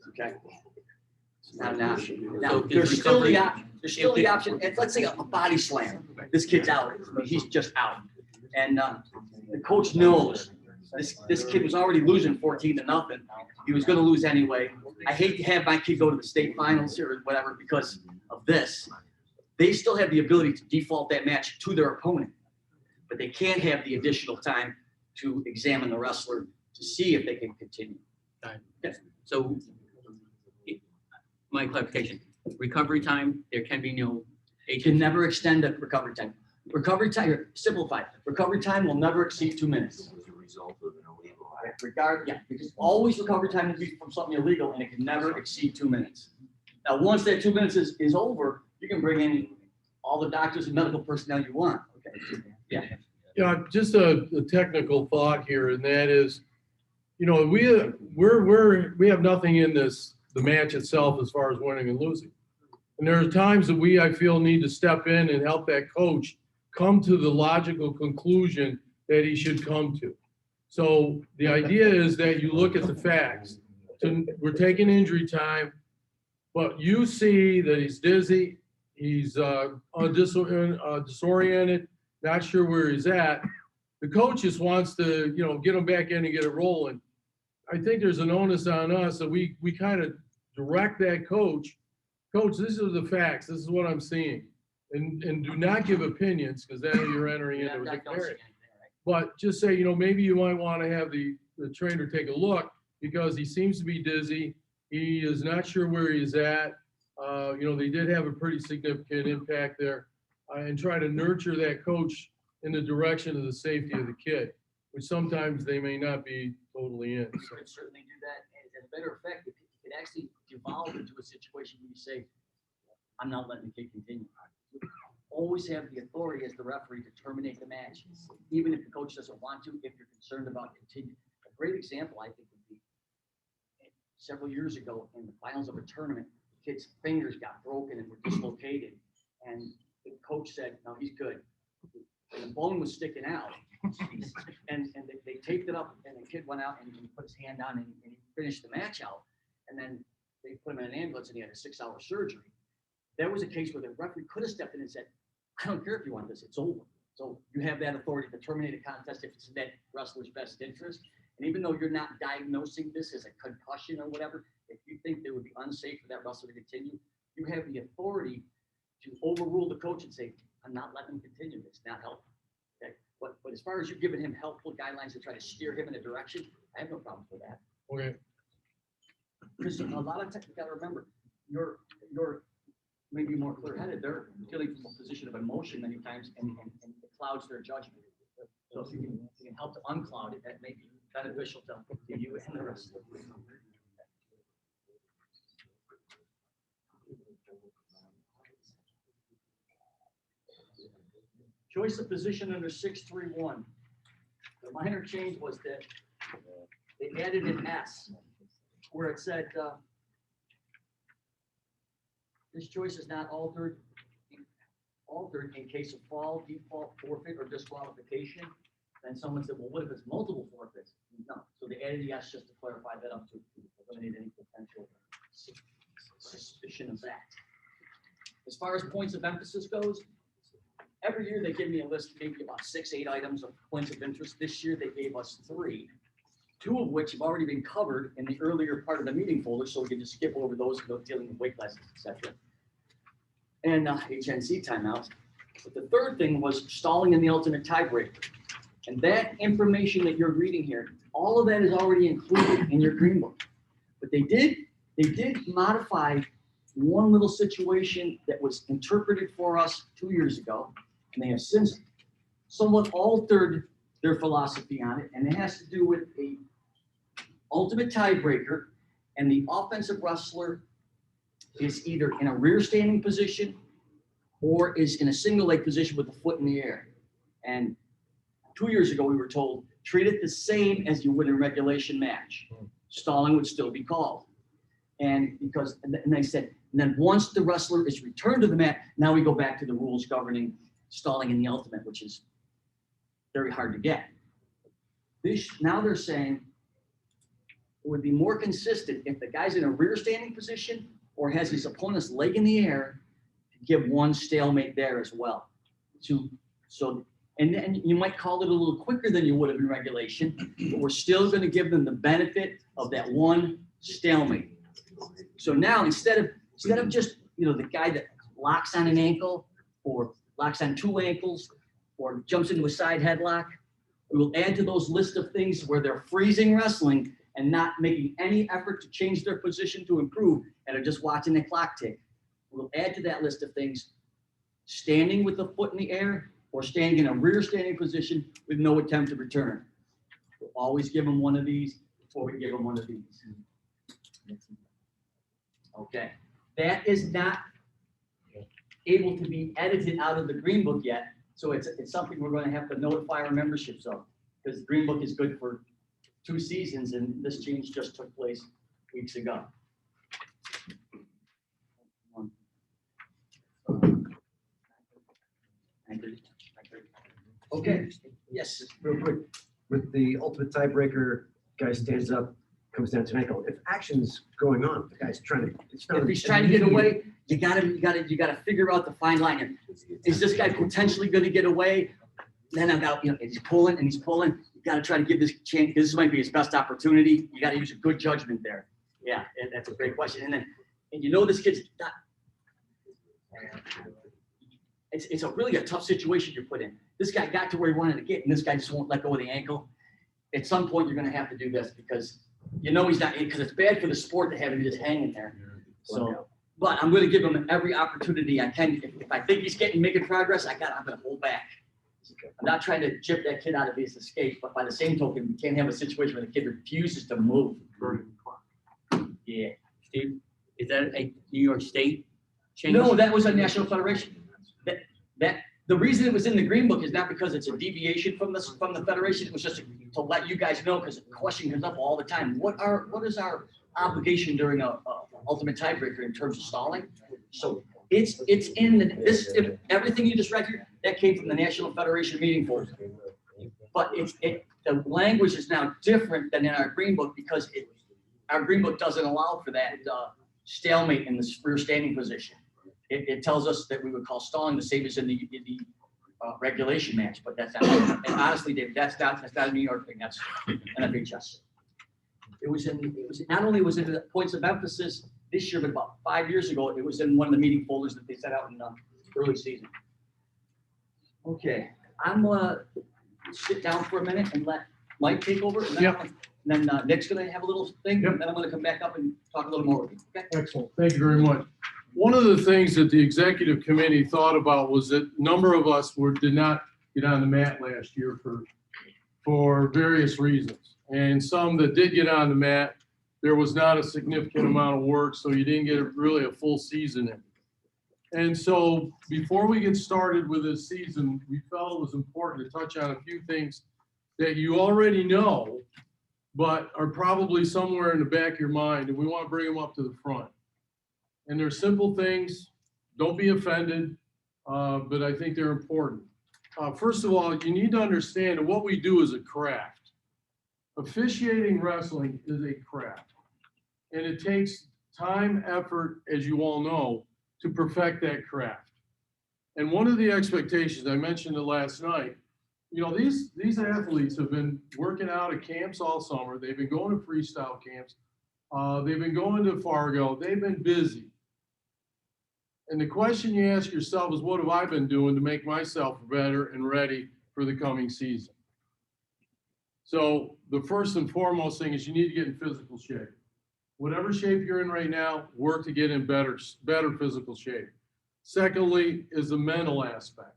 Speaker 2: Okay. It's not an option. Now,
Speaker 6: So
Speaker 2: there's
Speaker 6: is
Speaker 2: still the
Speaker 6: recovery-
Speaker 2: option. And let's say a body slam. This kid's out. I mean, he's just out. And the coach knows this kid was already losing 14-0. He was going to lose anyway. I hate to have my kid go to the state finals or whatever because of this. They still have the ability to default that match to their opponent, but they can't have the additional time to examine the wrestler to see if they can continue.
Speaker 6: So, my clarification, recovery time, there can be no
Speaker 2: You can never extend a recovery time. Recovery time, here, simplified, recovery time will never exceed 2 minutes.
Speaker 9: As a result of an illegal act.
Speaker 2: Because always recovery time will be from something illegal and it can never exceed 2 minutes. Now, once that 2 minutes is over, you can bring in all the doctors and medical personnel you want, okay? Yeah.
Speaker 1: Yeah, just a technical thought here, and that is, you know, we have nothing in the match itself as far as winning and losing. And there are times that I feel, need to step in and help that coach come to the logical conclusion that he should come to. So the idea is that you look at the facts. We're taking injury time, but you see that he's dizzy, he's disoriented, not sure where he's at. The coach just wants to, you know, get him back in and get it rolling. I think there's an onus on us that we kind of direct that coach. Coach, this is the facts. This is what I'm seeing. And do not give opinions because then you're entering into a dictionary. But just say, you know, maybe you might want to have the trainer take a look because he seems to be dizzy. He is not sure where he's at. You know, they did have a pretty significant impact there, and try to nurture that coach in the direction of the safety of the kid, which sometimes they may not be totally in.
Speaker 2: You could certainly do that. And as a matter of fact, it could actually evolve into a situation where you say, I'm not letting the kid continue. Always have the authority as the referee to terminate the match, even if the coach doesn't want to, if you're concerned about continuing. A great example, I think, would be several years ago in the finals of a tournament, the kid's fingers got broken and were dislocated. And the coach said, no, he's good. And the bone was sticking out. And they taped it up, and the kid went out and he put his hand on and he finished the match out. And then they put him in an ambulance and he had a 6-hour surgery. That was a case where the referee could have stepped in and said, I don't care if you want this, it's over. So you have that authority to terminate a contest if it's in that wrestler's best interest. And even though you're not diagnosing this as a concussion or whatever, if you think it would be unsafe for that wrestler to continue, you have the authority to overrule the coach and say, I'm not letting him continue. It's not helpful. Okay. But as far as you giving him helpful guidelines to try to steer him in a direction, I have no problem with that.
Speaker 1: Okay.
Speaker 2: Because a lot of times you got to remember, you're maybe more clear-headed. They're dealing from a position of emotion many times, and it clouds their judgment. So if you can help to uncloud it, that may be beneficial to you and the rest of the group. Choice of position under 631. The minor change was that they added an S where it said, this choice is not altered in case of fall, default, forfeit, or disqualification. Then someone said, well, what if it's multiple forfeits? No. So they added the S just to clarify that up to eliminate any potential suspicion of that. As far as points of emphasis goes, every year they give me a list, maybe about 6-8 items of points of interest. This year they gave us 3, 2 of which have already been covered in the earlier part of the meeting folder, so we can just skip over those dealing with weight classes, etc. And HNC timeouts. But the third thing was stalling in the ultimate tiebreaker. And that information that you're reading here, all of that is already included in your green book. But they did modify one little situation that was interpreted for us 2 years ago, and they have since somewhat altered their philosophy on it, and it has to do with a ultimate tiebreaker, and the offensive wrestler is either in a rear standing position or is in a single leg position with the foot in the air. And 2 years ago, we were told, treat it the same as you would in a regulation match. Stalling would still be called. And they said, And then once the wrestler is returned to the mat, now we go back to the rules governing stalling in the ultimate, which is very hard to get. Now they're saying it would be more consistent if the guy's in a rear standing position or has his opponent's leg in the air to give one stalemate there as well. And then you might call it a little quicker than you would have in regulation, but we're still going to give them the benefit of that one stalemate. So now instead of just, the guy that locks on an ankle or locks on two ankles or jumps into a side headlock, we will add to those list of things where they're freezing wrestling and not making any effort to change their position to improve and are just watching the clock tick. We'll add to that list of things standing with the foot in the air or standing in a rear standing position with no attempt to return. We'll always give them one of these before we give them one of these. Okay, that is not able to be edited out of the Green Book yet, so it's something we're going to have to notify our memberships of, because the Green Book is good for 2 seasons, and this change just took place weeks ago. Okay, yes,
Speaker 12: Real quick, with the ultimate tiebreaker, guy stands up, comes down to an ankle. If action's going on, the guy's trying to.
Speaker 2: if he's trying to get away, you gotta figure out the fine line. Is this guy potentially going to get away? Then I've got, he's pulling. You got to try to give this chance. This might be his best opportunity. You got to use a good judgment there. Yeah, and that's a great question. And this kid's not. It's really a tough situation you're put in. This guy got to where he wanted to get, and this guy just won't let go of the ankle. At some point, you're going to have to do this because he's not, because it's bad for the sport to have him just hanging there. So, but I'm going to give him every opportunity I can. If I think he's making progress, I'm going to hold back. I'm not trying to chip that kid out of his escape, but by the same token, we can't have a situation where the kid refuses to move. Yeah.
Speaker 6: Steve, is that a New York State change?
Speaker 2: No, that was a national federation. That the reason it was in the Green Book is not because it's a deviation from the federation. It was just to let you guys know, because the question comes up all the time. What is our obligation during a ultimate tiebreaker in terms of stalling? So it's in everything you just read here, that came from the National Federation meeting folder. But the language is now different than in our Green Book because our Green Book doesn't allow for that stalemate in the rear standing position. It tells us that we would call stalling the same as in the regulation match, but that's not. And honestly, David, that's not a New York thing. That's an FHS. It was not only was it the points of emphasis this year, but about 5 years ago, it was in one of the meeting folders that they set out in the early season. Okay, I'm gonna sit down for a minute and let Mike take over, and then, Nick's gonna have a little thing, and then I'm gonna come back up and talk a little more with you. Okay.
Speaker 1: Excellent. Thank you very much. One of the things that the executive committee thought about was that a number of us did not get on the mat last year for various reasons. And some that did get on the mat, there was not a significant amount of work, so you didn't get really a full season in. And so before we get started with this season, we felt it was important to touch on a few things that you already know, but are probably somewhere in the back of your mind, and we want to bring them up to the front. And they're simple things, don't be offended, but I think they're important. First of all, you need to understand that what we do is a craft. Officiating wrestling is a craft. And it takes time, effort, as you all know, to perfect that craft. And one of the expectations, I mentioned it last night, these athletes have been working out at camps all summer. They've been going to freestyle camps. They've been going to Fargo. They've been busy. And the question you ask yourself is, what have I been doing to make myself better and ready for the coming season? So the first and foremost thing is you need to get in physical shape. Whatever shape you're in right now, work to get in better physical shape. Secondly is the mental aspect.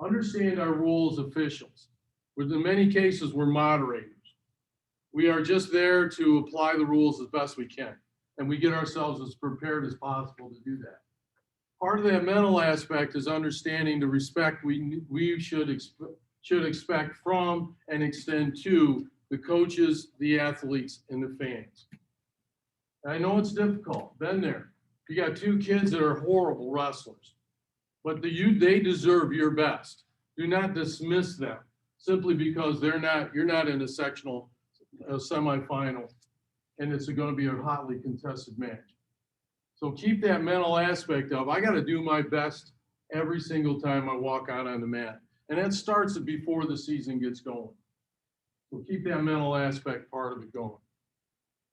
Speaker 1: Understand our role as officials. In many cases, we're moderators. We are just there to apply the rules as best we can. And we get ourselves as prepared as possible to do that. Part of that mental aspect is understanding the respect we should expect from and extend to the coaches, the athletes, and the fans. And I know it's difficult, been there. You got two kids that are horrible wrestlers, but they deserve your best. Do not dismiss them simply because you're not in a sectional semifinal, and it's going to be a hotly contested match. So keep that mental aspect of, I got to do my best every single time I walk out on the mat. And that starts before the season gets going. So keep that mental aspect part of it going.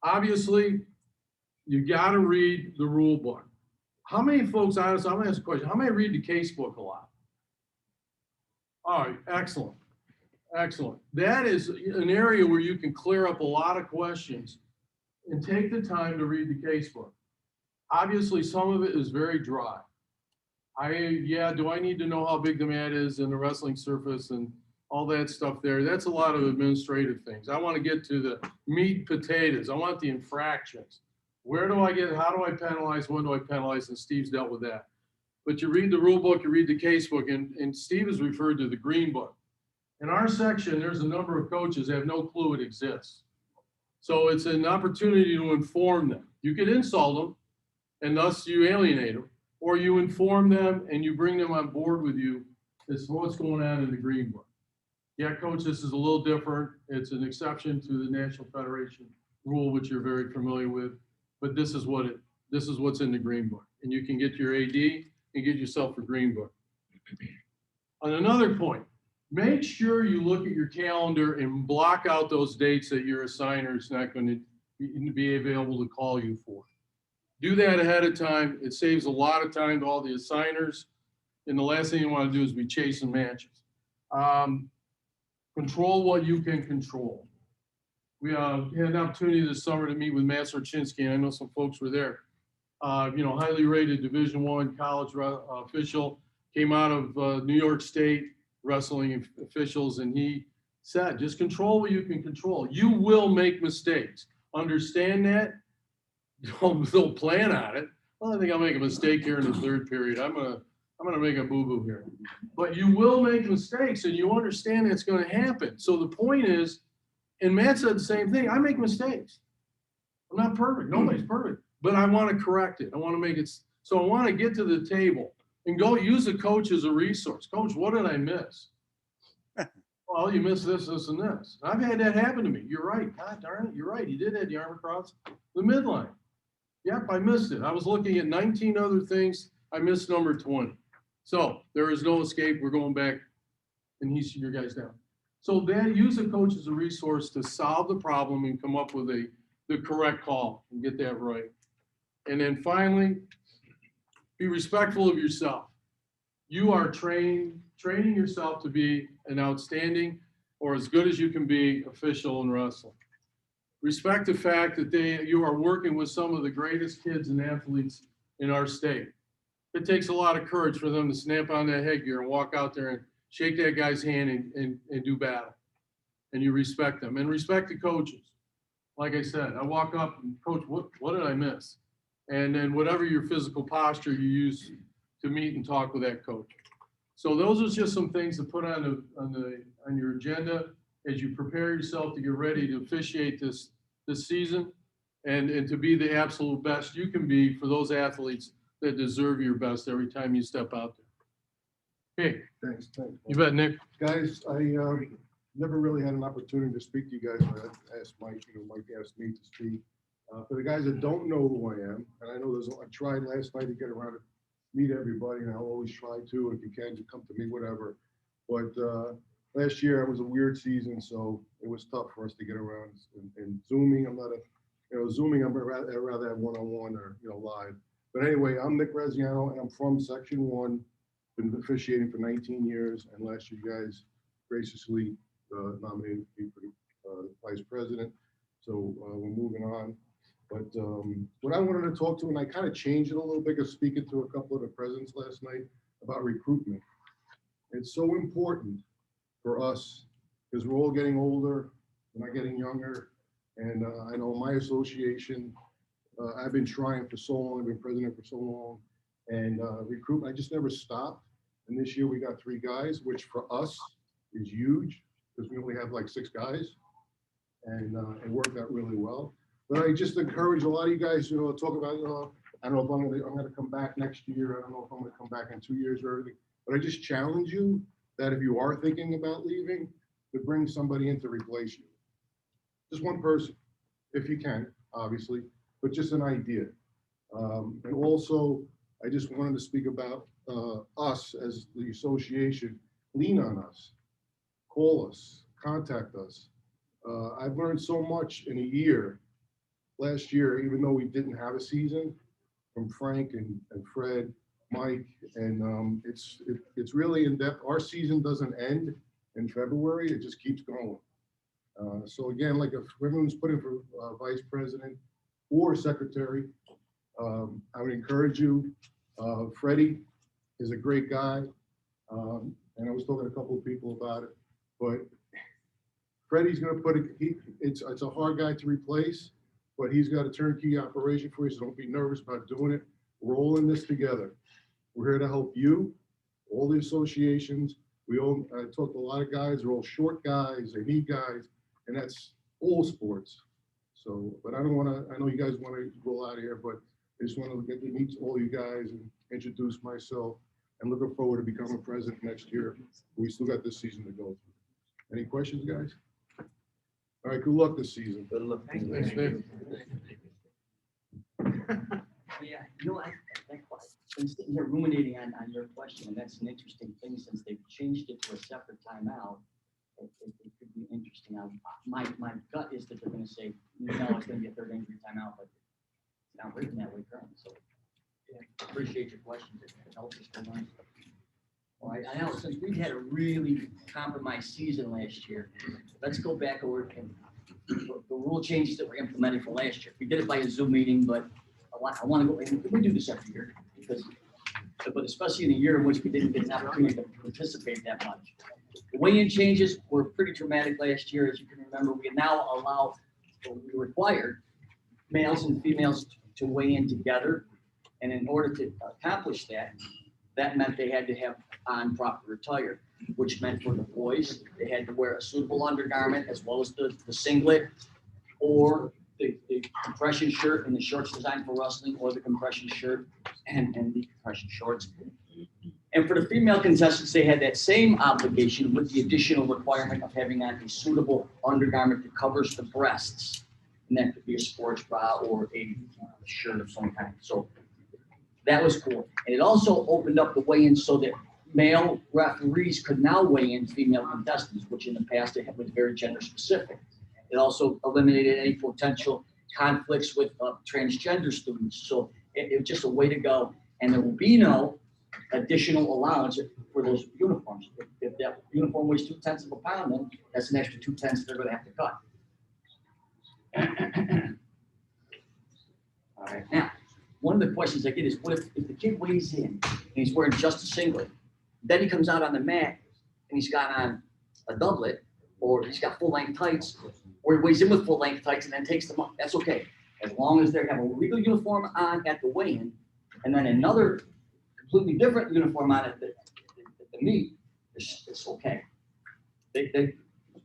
Speaker 1: Obviously, you got to read the rule book. How many folks, honestly, I'm going to ask a question. How many read the case book a lot? All right, excellent. Excellent. That is an area where you can clear up a lot of questions and take the time to read the case book. Obviously, some of it is very dry. Do I need to know how big the mat is and the wrestling surface and all that stuff there? That's a lot of administrative things. I want to get to the meat potatoes. I want the infractions. How do I penalize? When do I penalize? And Steve's dealt with that. But you read the rule book, you read the case book, and Steve has referred to the green book. In our section, there's a number of coaches that have no clue it exists. So it's an opportunity to inform them. You could insult them, and thus you alienate them, or you inform them and you bring them on board with you as to what's going on in the green book. Yeah, coach, this is a little different. It's an exception to the National Federation rule, which you're very familiar with, but this is what's in the green book. And you can get your AD and get yourself a green book. On another point, make sure you look at your calendar and block out those dates that your assigner is not going to be available to call you for. Do that ahead of time. It saves a lot of time to all the assigners. And the last thing you want to do is be chasing matches. Control what you can control. We had an opportunity this summer to meet with Matt Sorchinsky, and I know some folks were there. Highly rated Division I college official, came out of New York State wrestling officials, and he said, just control what you can control. You will make mistakes. Understand that. Don't plan on it. Well, I think I'll make a mistake here in the third period. I'm gonna make a boo-boo here. But you will make mistakes, and you understand it's going to happen. So the point is, and Matt said the same thing, I make mistakes. I'm not perfect. Nobody's perfect. But I want to correct it. I want to make it. So I want to get to the table and go use the coach as a resource. Coach, what did I miss? Well, you missed this, this, and this. I've had that happen to me. You're right. God darn it. You're right. You did have the arm across the midline. Yep, I missed it. I was looking at 19 other things. I missed number 20. So there is no escape. We're going back, and he's your guys down. So then use a coach as a resource to solve the problem and come up with the correct call and get that right. And then finally, be respectful of yourself. You are training yourself to be an outstanding or as good as you can be official in wrestling. Respect the fact that you are working with some of the greatest kids and athletes in our state. It takes a lot of courage for them to snap on that headgear and walk out there and shake that guy's hand and do battle. And you respect them and respect the coaches. Like I said, I walk up and coach, what did I miss? And then whatever your physical posture you use to meet and talk with that coach. So those are just some things to put on your agenda as you prepare yourself to get ready to officiate this season and to be the absolute best you can be for those athletes that deserve your best every time you step out there. Okay.
Speaker 13: Thanks.
Speaker 1: You bet, Nick.
Speaker 13: Guys, I never really had an opportunity to speak to you guys. I asked Mike, Mike asked me to speak. For the guys that don't know who I am, and I know I tried last night to get around to meet everybody, and I'll always try to. If you can, you come to me, whatever. But last year it was a weird season, so it was tough for us to get around. And Zooming, I'm not Zooming. I'd rather have one-on-one or live. But anyway, I'm Nick Graziano, and I'm from Section 1. Been officiating for 19 years, and last year you guys graciously nominated me for the vice president. So we're moving on. But what I wanted to talk to, and I kind of changed it a little bit, because speaking to a couple of the presidents last night about recruitment. It's so important for us because we're all getting older, we're not getting younger. And I know my association, I've been trying for so long, I've been president for so long, and recruitment, I just never stopped. And this year we got 3 guys, which for us is huge because we only have like 6 guys, and it worked out really well. But I just encourage a lot of you guys, to talk about, I don't know if I'm gonna come back next year. I don't know if I'm gonna come back in 2 years or everything. But I just challenge you that if you are thinking about leaving, to bring somebody in to replace you. Just one person, if you can, obviously, but just an idea. And also, I just wanted to speak about us as the association. Lean on us, call us, contact us. I've learned so much in a year, last year, even though we didn't have a season, from Frank and Fred, Mike, and it's really in depth. Our season doesn't end in February, it just keeps going. So again, like if everyone's put in for vice president or secretary, I would encourage you. Freddie is a great guy, and I was talking to a couple of people about it, but Freddie's gonna put it, it's a hard guy to replace, but he's got a turnkey operation for you, so don't be nervous about doing it. We're all in this together. We're here to help you, all the associations. I talked to a lot of guys, they're all short guys, they need guys, and that's all sports. So, but I know you guys wanna roll out of here, but I just wanna get to meet all you guys and introduce myself, and looking forward to becoming president next year. We still got this season to go through. Any questions, guys? All right, good luck this season.
Speaker 12: Good luck.
Speaker 13: Thanks, Nick.
Speaker 2: Yeah, I've been sitting here ruminating on your question, and that's an interesting thing since they've changed it to a separate timeout. It could be interesting. My gut is that they're gonna say, no, it's gonna be a third injury timeout, but it's not written that way currently, so. Yeah, appreciate your questions. It helps us to learn stuff. Well, I know since we had a really compromised season last year, let's go back over and the rule changes that were implemented for last year. We did it by a Zoom meeting, but I want to go, and we do this every year because, but especially in a year in which we didn't get an opportunity to participate that much. The weigh-in changes were pretty dramatic last year. As you can remember, we now allow, or we required males and females to weigh in together. And in order to accomplish that, that meant they had to have on proper attire, which meant for the boys, they had to wear a suitable undergarment as well as the singlet or the compression shirt and the shorts designed for wrestling, or the compression shirt and the compression shorts. And for the female contestants, they had that same obligation with the additional requirement of having on a suitable undergarment that covers the breasts. And that could be a sports bra or a shirt of some kind. So that was cool. And it also opened up the weigh-in so that male referees could now weigh in female contestants, which in the past it was very gender specific. It also eliminated any potential conflicts with transgender students. So it was just a way to go. And there will be no additional allowance for those uniforms. If that uniform weighs 2/10 of a pound, then that's an extra 2/10 they're going to have to cut. All right, now, one of the questions I get is, what if the kid weighs in and he's wearing just a singlet, then he comes out on the mat and he's got on a doublet, or he's got full-length tights, or he weighs in with full-length tights and then takes them off. That's okay, as long as they have a legal uniform on at the weigh-in, and then another completely different uniform on at the meet. It's okay. They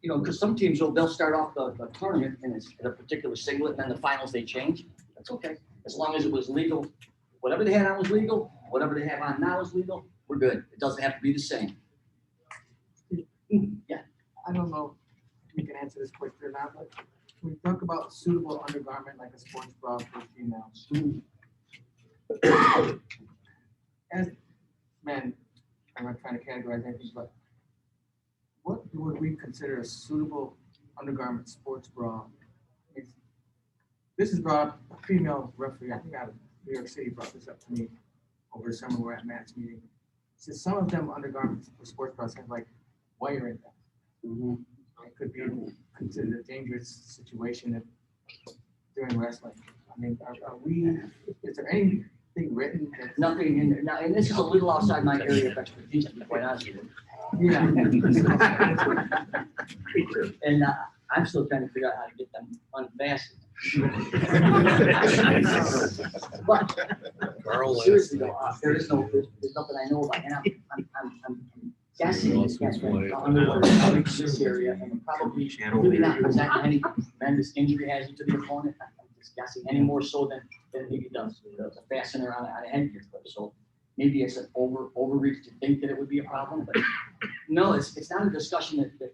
Speaker 2: because some teams they'll start off the tournament in a particular singlet, and then the finals they change. That's okay, as long as it was legal. Whatever they had on was legal. Whatever they have on now is legal. We're good. It doesn't have to be the same. Yeah.
Speaker 3: I don't know if you can answer this question or not, but when we talk about suitable undergarment like a sports bra for females, as men, I'm not trying to categorize anything, but what would we consider a suitable undergarment sports bra? This is brought up, a female referee, I think out of New York City, brought this up to me over the summer. We're at Matt's meeting. So some of them undergarments for sports bras have like wire in them. It could be considered a dangerous situation during wrestling. I mean, is there anything written?
Speaker 2: Nothing in there. Now, and this is a little outside my area of expertise, to be quite honest with you.
Speaker 3: Yeah.
Speaker 2: And I'm still trying to figure out how to get them unfastened. But seriously though, there's nothing I know about, and I'm guessing it's underwater this area, and probably really not presenting any tremendous injury hazard to the opponent. I'm just guessing any more so than maybe the fastener on a headgear clip, so maybe it's an overreach to think that it would be a problem, but no, it's not a discussion that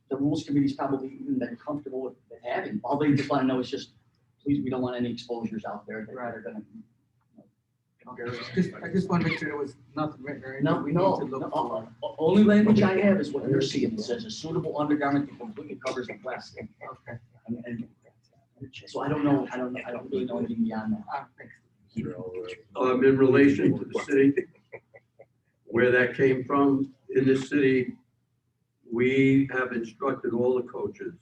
Speaker 2: the rules committee's probably even been comfortable with having. All they just want to know is just, please, we don't want any exposures out there that are gonna.
Speaker 3: I just want to make sure there was nothing written or anything.
Speaker 2: No,
Speaker 3: we
Speaker 2: no,
Speaker 3: need to look for.
Speaker 2: only language I have is what you're seeing. It says a suitable undergarment that completely covers the breast.
Speaker 3: Okay.
Speaker 2: And so I don't know, I don't really know anything beyond that.
Speaker 4: In relation to the city, where that came from, in the city, we have instructed all the coaches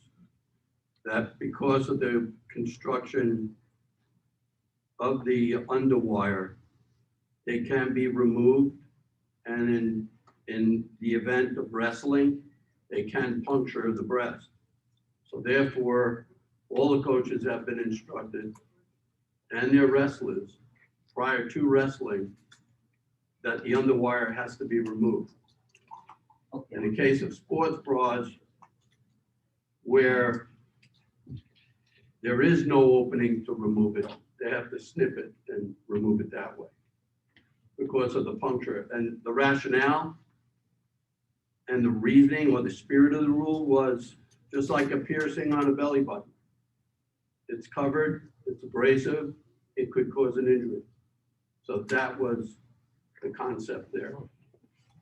Speaker 4: that because of the construction of the underwire, they can be removed, and in the event of wrestling, they can puncture the breast. So therefore, all the coaches have been instructed, and their wrestlers, prior to wrestling, that the underwire has to be removed. In the case of sports bras, where there is no opening to remove it, they have to snip it and remove it that way because of the puncture. And the rationale and the reasoning or the spirit of the rule was just like a piercing on a belly button. It's covered, it's abrasive, it could cause an injury. So that was the concept there.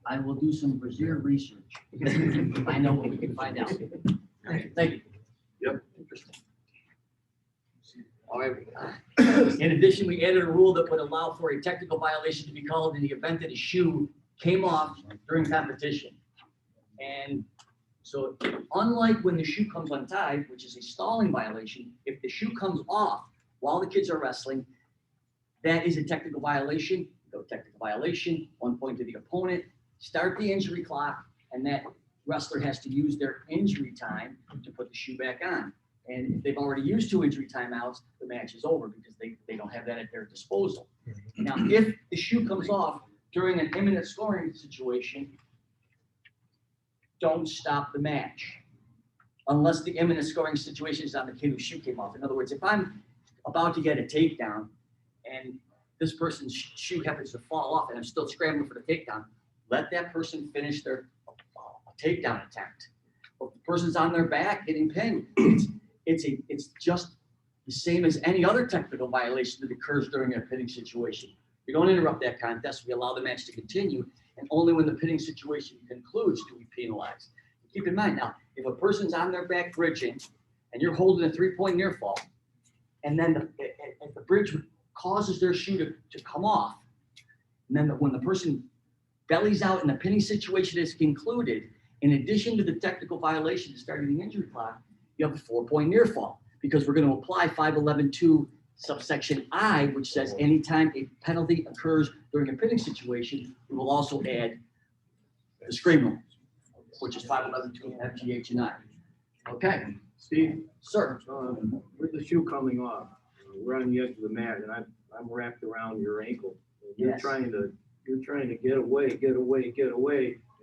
Speaker 2: I will do some brazier research. I know what we can find out. Thank you.
Speaker 4: Yep.
Speaker 2: Interesting. All right. In addition, we added a rule that would allow for a technical violation to be called in the event that a shoe came off during competition. And so unlike when the shoe comes untied, which is a stalling violation, if the shoe comes off while the kids are wrestling, that is a technical violation. Go technical violation, 1 point to the opponent, start the injury clock, and that wrestler has to use their injury time to put the shoe back on. And if they've already used 2 injury timeouts, the match is over because they don't have that at their disposal. Now, if the shoe comes off during an imminent scoring situation, don't stop the match unless the imminent scoring situation is on the kid whose shoe came off. In other words, if I'm about to get a takedown and this person's shoe happens to fall off and I'm still scrambling for the takedown, let that person finish their takedown attempt. But if the person's on their back getting pinned, it's just the same as any other technical violation that occurs during a pinning situation. We don't interrupt that contest. We allow the match to continue, and only when the pinning situation concludes do we penalize. Keep in mind now, if a person's on their back bridging and you're holding a 3-point near fall, and then if the bridge causes their shoe to come off, and then when the person bellies out and the pinning situation is concluded, in addition to the technical violation to starting the injury clock, you have a 4-point near fall, because we're going to apply 511(2) subsection I, which says anytime a penalty occurs during a pinning situation, we will also add the screen rule, which is 511(2) FGH and I. Okay,
Speaker 8: Steve,
Speaker 2: sir.
Speaker 8: with the shoe coming off, we're on the edge of the mat, and I'm wrapped around your ankle. You're
Speaker 2: Yes.
Speaker 8: trying to get away.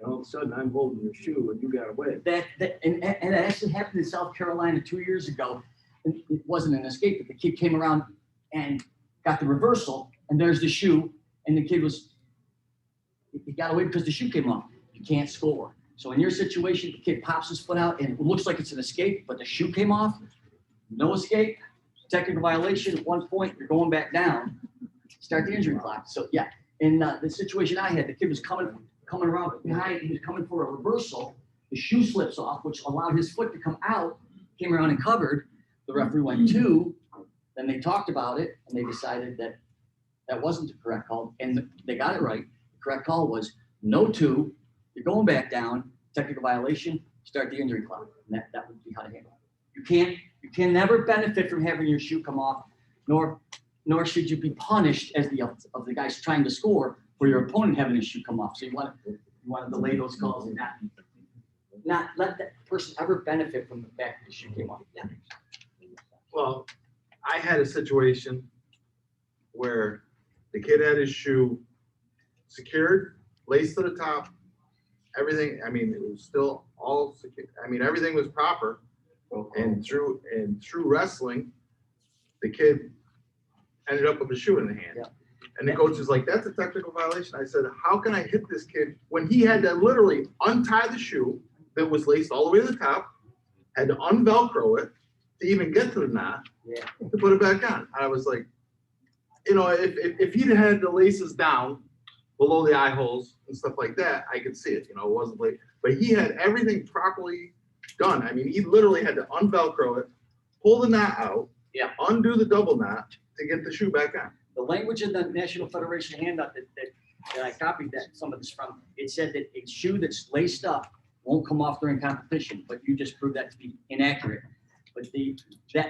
Speaker 8: And all of a sudden, I'm holding your shoe, and you got away.
Speaker 2: And it actually happened in South Carolina 2 years ago. It wasn't an escape, but the kid came around and got the reversal, and there's the shoe, and the kid he got away because the shoe came off. You can't score. So in your situation, the kid pops his foot out, and it looks like it's an escape, but the shoe came off. No escape, technical violation, 1 point, you're going back down. Start the injury clock. So yeah, in the situation I had, the kid was coming around behind, he was coming for a reversal. The shoe slips off, which allowed his foot to come out, came around and covered. The referee went 2, then they talked about it, and they decided that that wasn't the correct call, and they got it right. The correct call was no 2, you're going back down, technical violation, start the injury clock. And that would be how to handle it. You can never benefit from having your shoe come off, nor should you be punished as of the guys trying to score for your opponent having his shoe come off. So you want to delay those calls and not let that person ever benefit from the fact that the shoe came off. Yeah.
Speaker 11: Well, I had a situation where the kid had his shoe secured, laced to the top, everything. I mean, it was still all secure. I mean, everything was proper. And through wrestling, the kid ended up with a shoe in the hand.
Speaker 2: Yeah.
Speaker 11: And the coach is like, that's a technical violation. I said, how can I hit this kid when he had to literally untie the shoe that was laced all the way to the top, had to unvelcro it to even get to the knot,
Speaker 2: Yeah.
Speaker 11: to put it back on. I was like, you know, if he'd had the laces down below the eye holes and stuff like that, I could see it, you know, it wasn't late. But he had everything properly done. I mean, he literally had to unvelcro it, pull the knot out,
Speaker 2: Yeah.
Speaker 11: undo the double knot to get the shoe back on.
Speaker 2: The language in the National Federation handout that I copied some of this from, it said that a shoe that's laced up won't come off during competition, but you just proved that to be inaccurate. But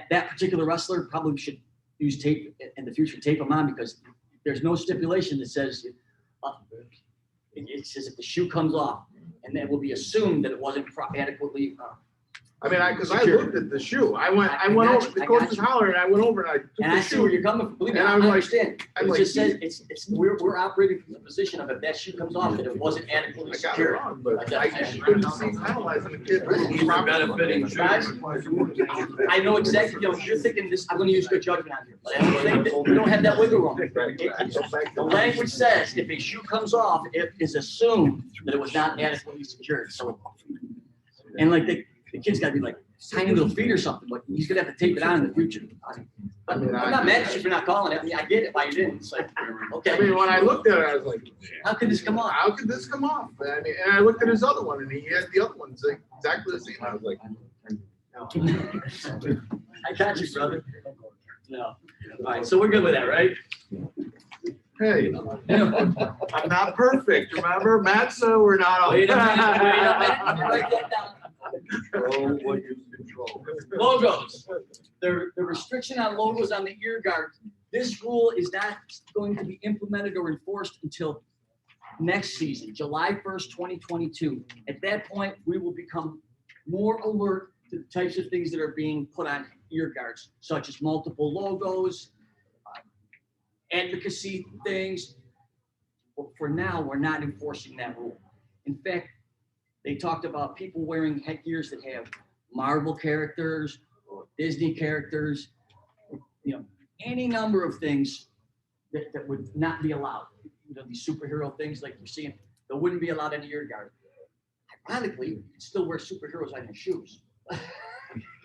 Speaker 2: that particular wrestler probably should use tape in the future, tape them on, because there's no stipulation that says, it says if the shoe comes off, and it will be assumed that it wasn't adequately.
Speaker 11: I mean, because I
Speaker 2: Secure.
Speaker 11: looked at the shoe. I went
Speaker 2: I
Speaker 11: over,
Speaker 2: got
Speaker 11: the
Speaker 2: you,
Speaker 11: coach
Speaker 2: I got
Speaker 11: was
Speaker 2: you.
Speaker 11: hollering, and I went over and I took
Speaker 2: And
Speaker 11: the
Speaker 2: I see where
Speaker 11: shoe.
Speaker 2: you're coming from. Believe me,
Speaker 11: And
Speaker 2: I
Speaker 11: I'm like-
Speaker 2: understand.
Speaker 11: I'm
Speaker 2: It
Speaker 11: like,
Speaker 2: just says we're operating from the position of if that shoe comes off, that it wasn't adequately
Speaker 11: I got it
Speaker 2: secured.
Speaker 11: wrong, but I just couldn't see penalizing the kid.
Speaker 4: benefiting
Speaker 2: Guys, I know exactly, you know, you're thinking this, I'm gonna use good judgment on you, but I don't think that we don't have that wiggle room. The language says if a shoe comes off, it is assumed that it was not adequately secured, so. And like the kid's gotta be like tiny little feet or something, but he's gonna have to tape it on in the future. I'm not mad at you for not calling it, I mean, I get it why you didn't, it's like, okay.
Speaker 11: I mean, when I looked at it, I was like,
Speaker 2: How could this come off?
Speaker 11: how could this come off? I mean, and I looked at his other one, and he had the other ones exactly the same. I was like,
Speaker 2: I got you, brother. No, all right, so we're good with that, right?
Speaker 11: hey, I'm not perfect, remember? Matt, so we're not all.
Speaker 2: Wait a minute, write that down.
Speaker 4: Control what you control.
Speaker 2: Logos. The restriction on logos on the ear guard, this rule is not going to be implemented or enforced until next season, July 1st, 2022. At that point, we will become more alert to the types of things that are being put on ear guards, such as multiple logos, advocacy things. But for now, we're not enforcing that rule. In fact, they talked about people wearing headgears that have Marvel characters or Disney characters, you know, any number of things that would not be allowed. You know, these superhero things like you're seeing, that wouldn't be allowed in the ear guard. Ironically, you can still wear superheroes on your shoes.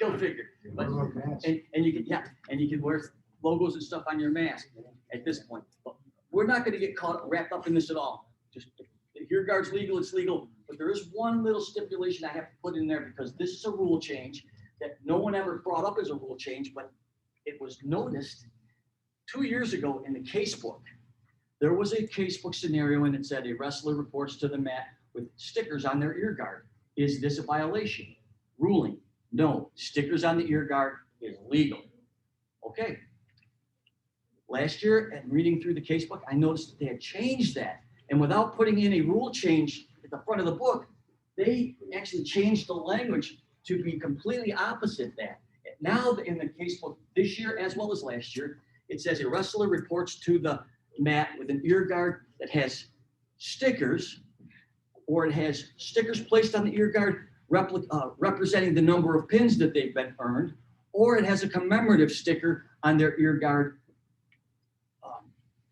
Speaker 2: Go figure. But, and you can wear logos and stuff on your mask at this point. But we're not going to get wrapped up in this at all. Just if your guard's legal, it's legal. But there is one little stipulation I have to put in there because this is a rule change that no one ever brought up as a rule change, but it was noticed 2 years ago in the casebook. There was a casebook scenario and it said a wrestler reports to the mat with stickers on their ear guard. Is this a violation? Ruling, no, stickers on the ear guard is legal. Okay. Last year, and reading through the casebook, I noticed that they had changed that. And without putting in a rule change at the front of the book, they actually changed the language to be completely opposite that. Now in the casebook this year, as well as last year, it says a wrestler reports to the mat with an ear guard that has stickers, or it has stickers placed on the ear guard representing the number of pins that they've been earned, or it has a commemorative sticker on their ear guard.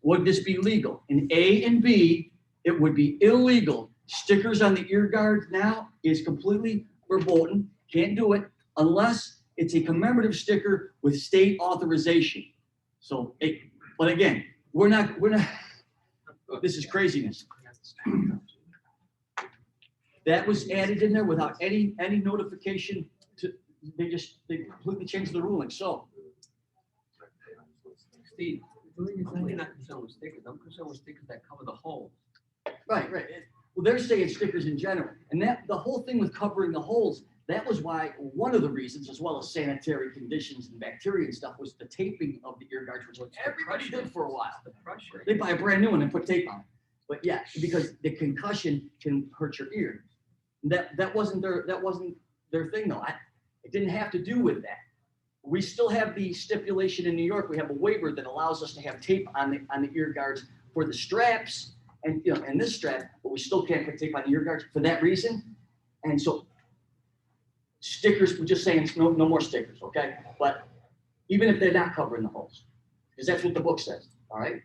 Speaker 2: Would this be legal? In A and B, it would be illegal. Stickers on the ear guard now is completely verboten. Can't do it unless it's a commemorative sticker with state authorization. So, but again, we're not, this is craziness. That was added in there without any notification to, they completely changed the ruling. So,
Speaker 10: Steve, I'm really not concerned with stickers. I'm concerned with stickers that cover the hole.
Speaker 2: right. Well, they're saying stickers in general. And that the whole thing with covering the holes, that was why one of the reasons, as well as sanitary conditions and bacteria and stuff, was the taping of the ear guards, which everybody did for a while.
Speaker 10: The pressure.
Speaker 2: They buy a brand new one and put tape on it. But yeah, because the concussion can hurt your ear. That wasn't their thing though. It didn't have to do with that. We still have the stipulation in New York. We have a waiver that allows us to have tape on the ear guards for the straps and and this strap, but we still can't put tape on the ear guards for that reason. And so stickers, we're just saying no more stickers, okay? But even if they're not covering the holes, because that's what the book says, all right?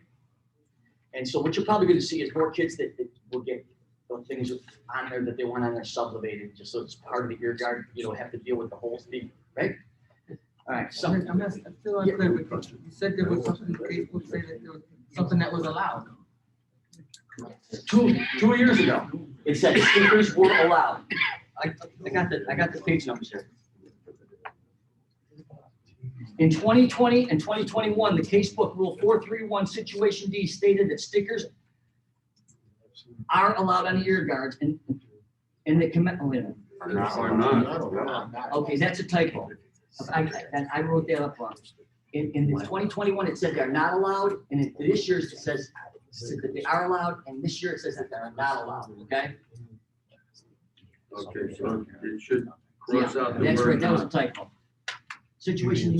Speaker 2: And so what you're probably gonna see is more kids that will get the things on there that they want on there sublimated, just so it's part of the ear guard, you don't have to deal with the whole thing, right? All right, so,
Speaker 3: I'm still unclear, because you said there was something, the case would say that there was something that was allowed.
Speaker 2: 2 years ago, it said stickers were allowed. I got the page numbers here. In 2020 and 2021, the casebook rule 431 situation D stated that stickers are allowed on the ear guards and they commit, oh, wait a minute.
Speaker 4: Or not.
Speaker 2: Okay, that's a typo. I wrote that up wrong. In the 2021, it said they're not allowed, and in this year it says that they are allowed, and this year it says that they're not allowed, okay?
Speaker 4: Okay, so it should cross out the
Speaker 2: That's right,
Speaker 4: word
Speaker 2: that was a
Speaker 4: not.
Speaker 2: typo. Situation,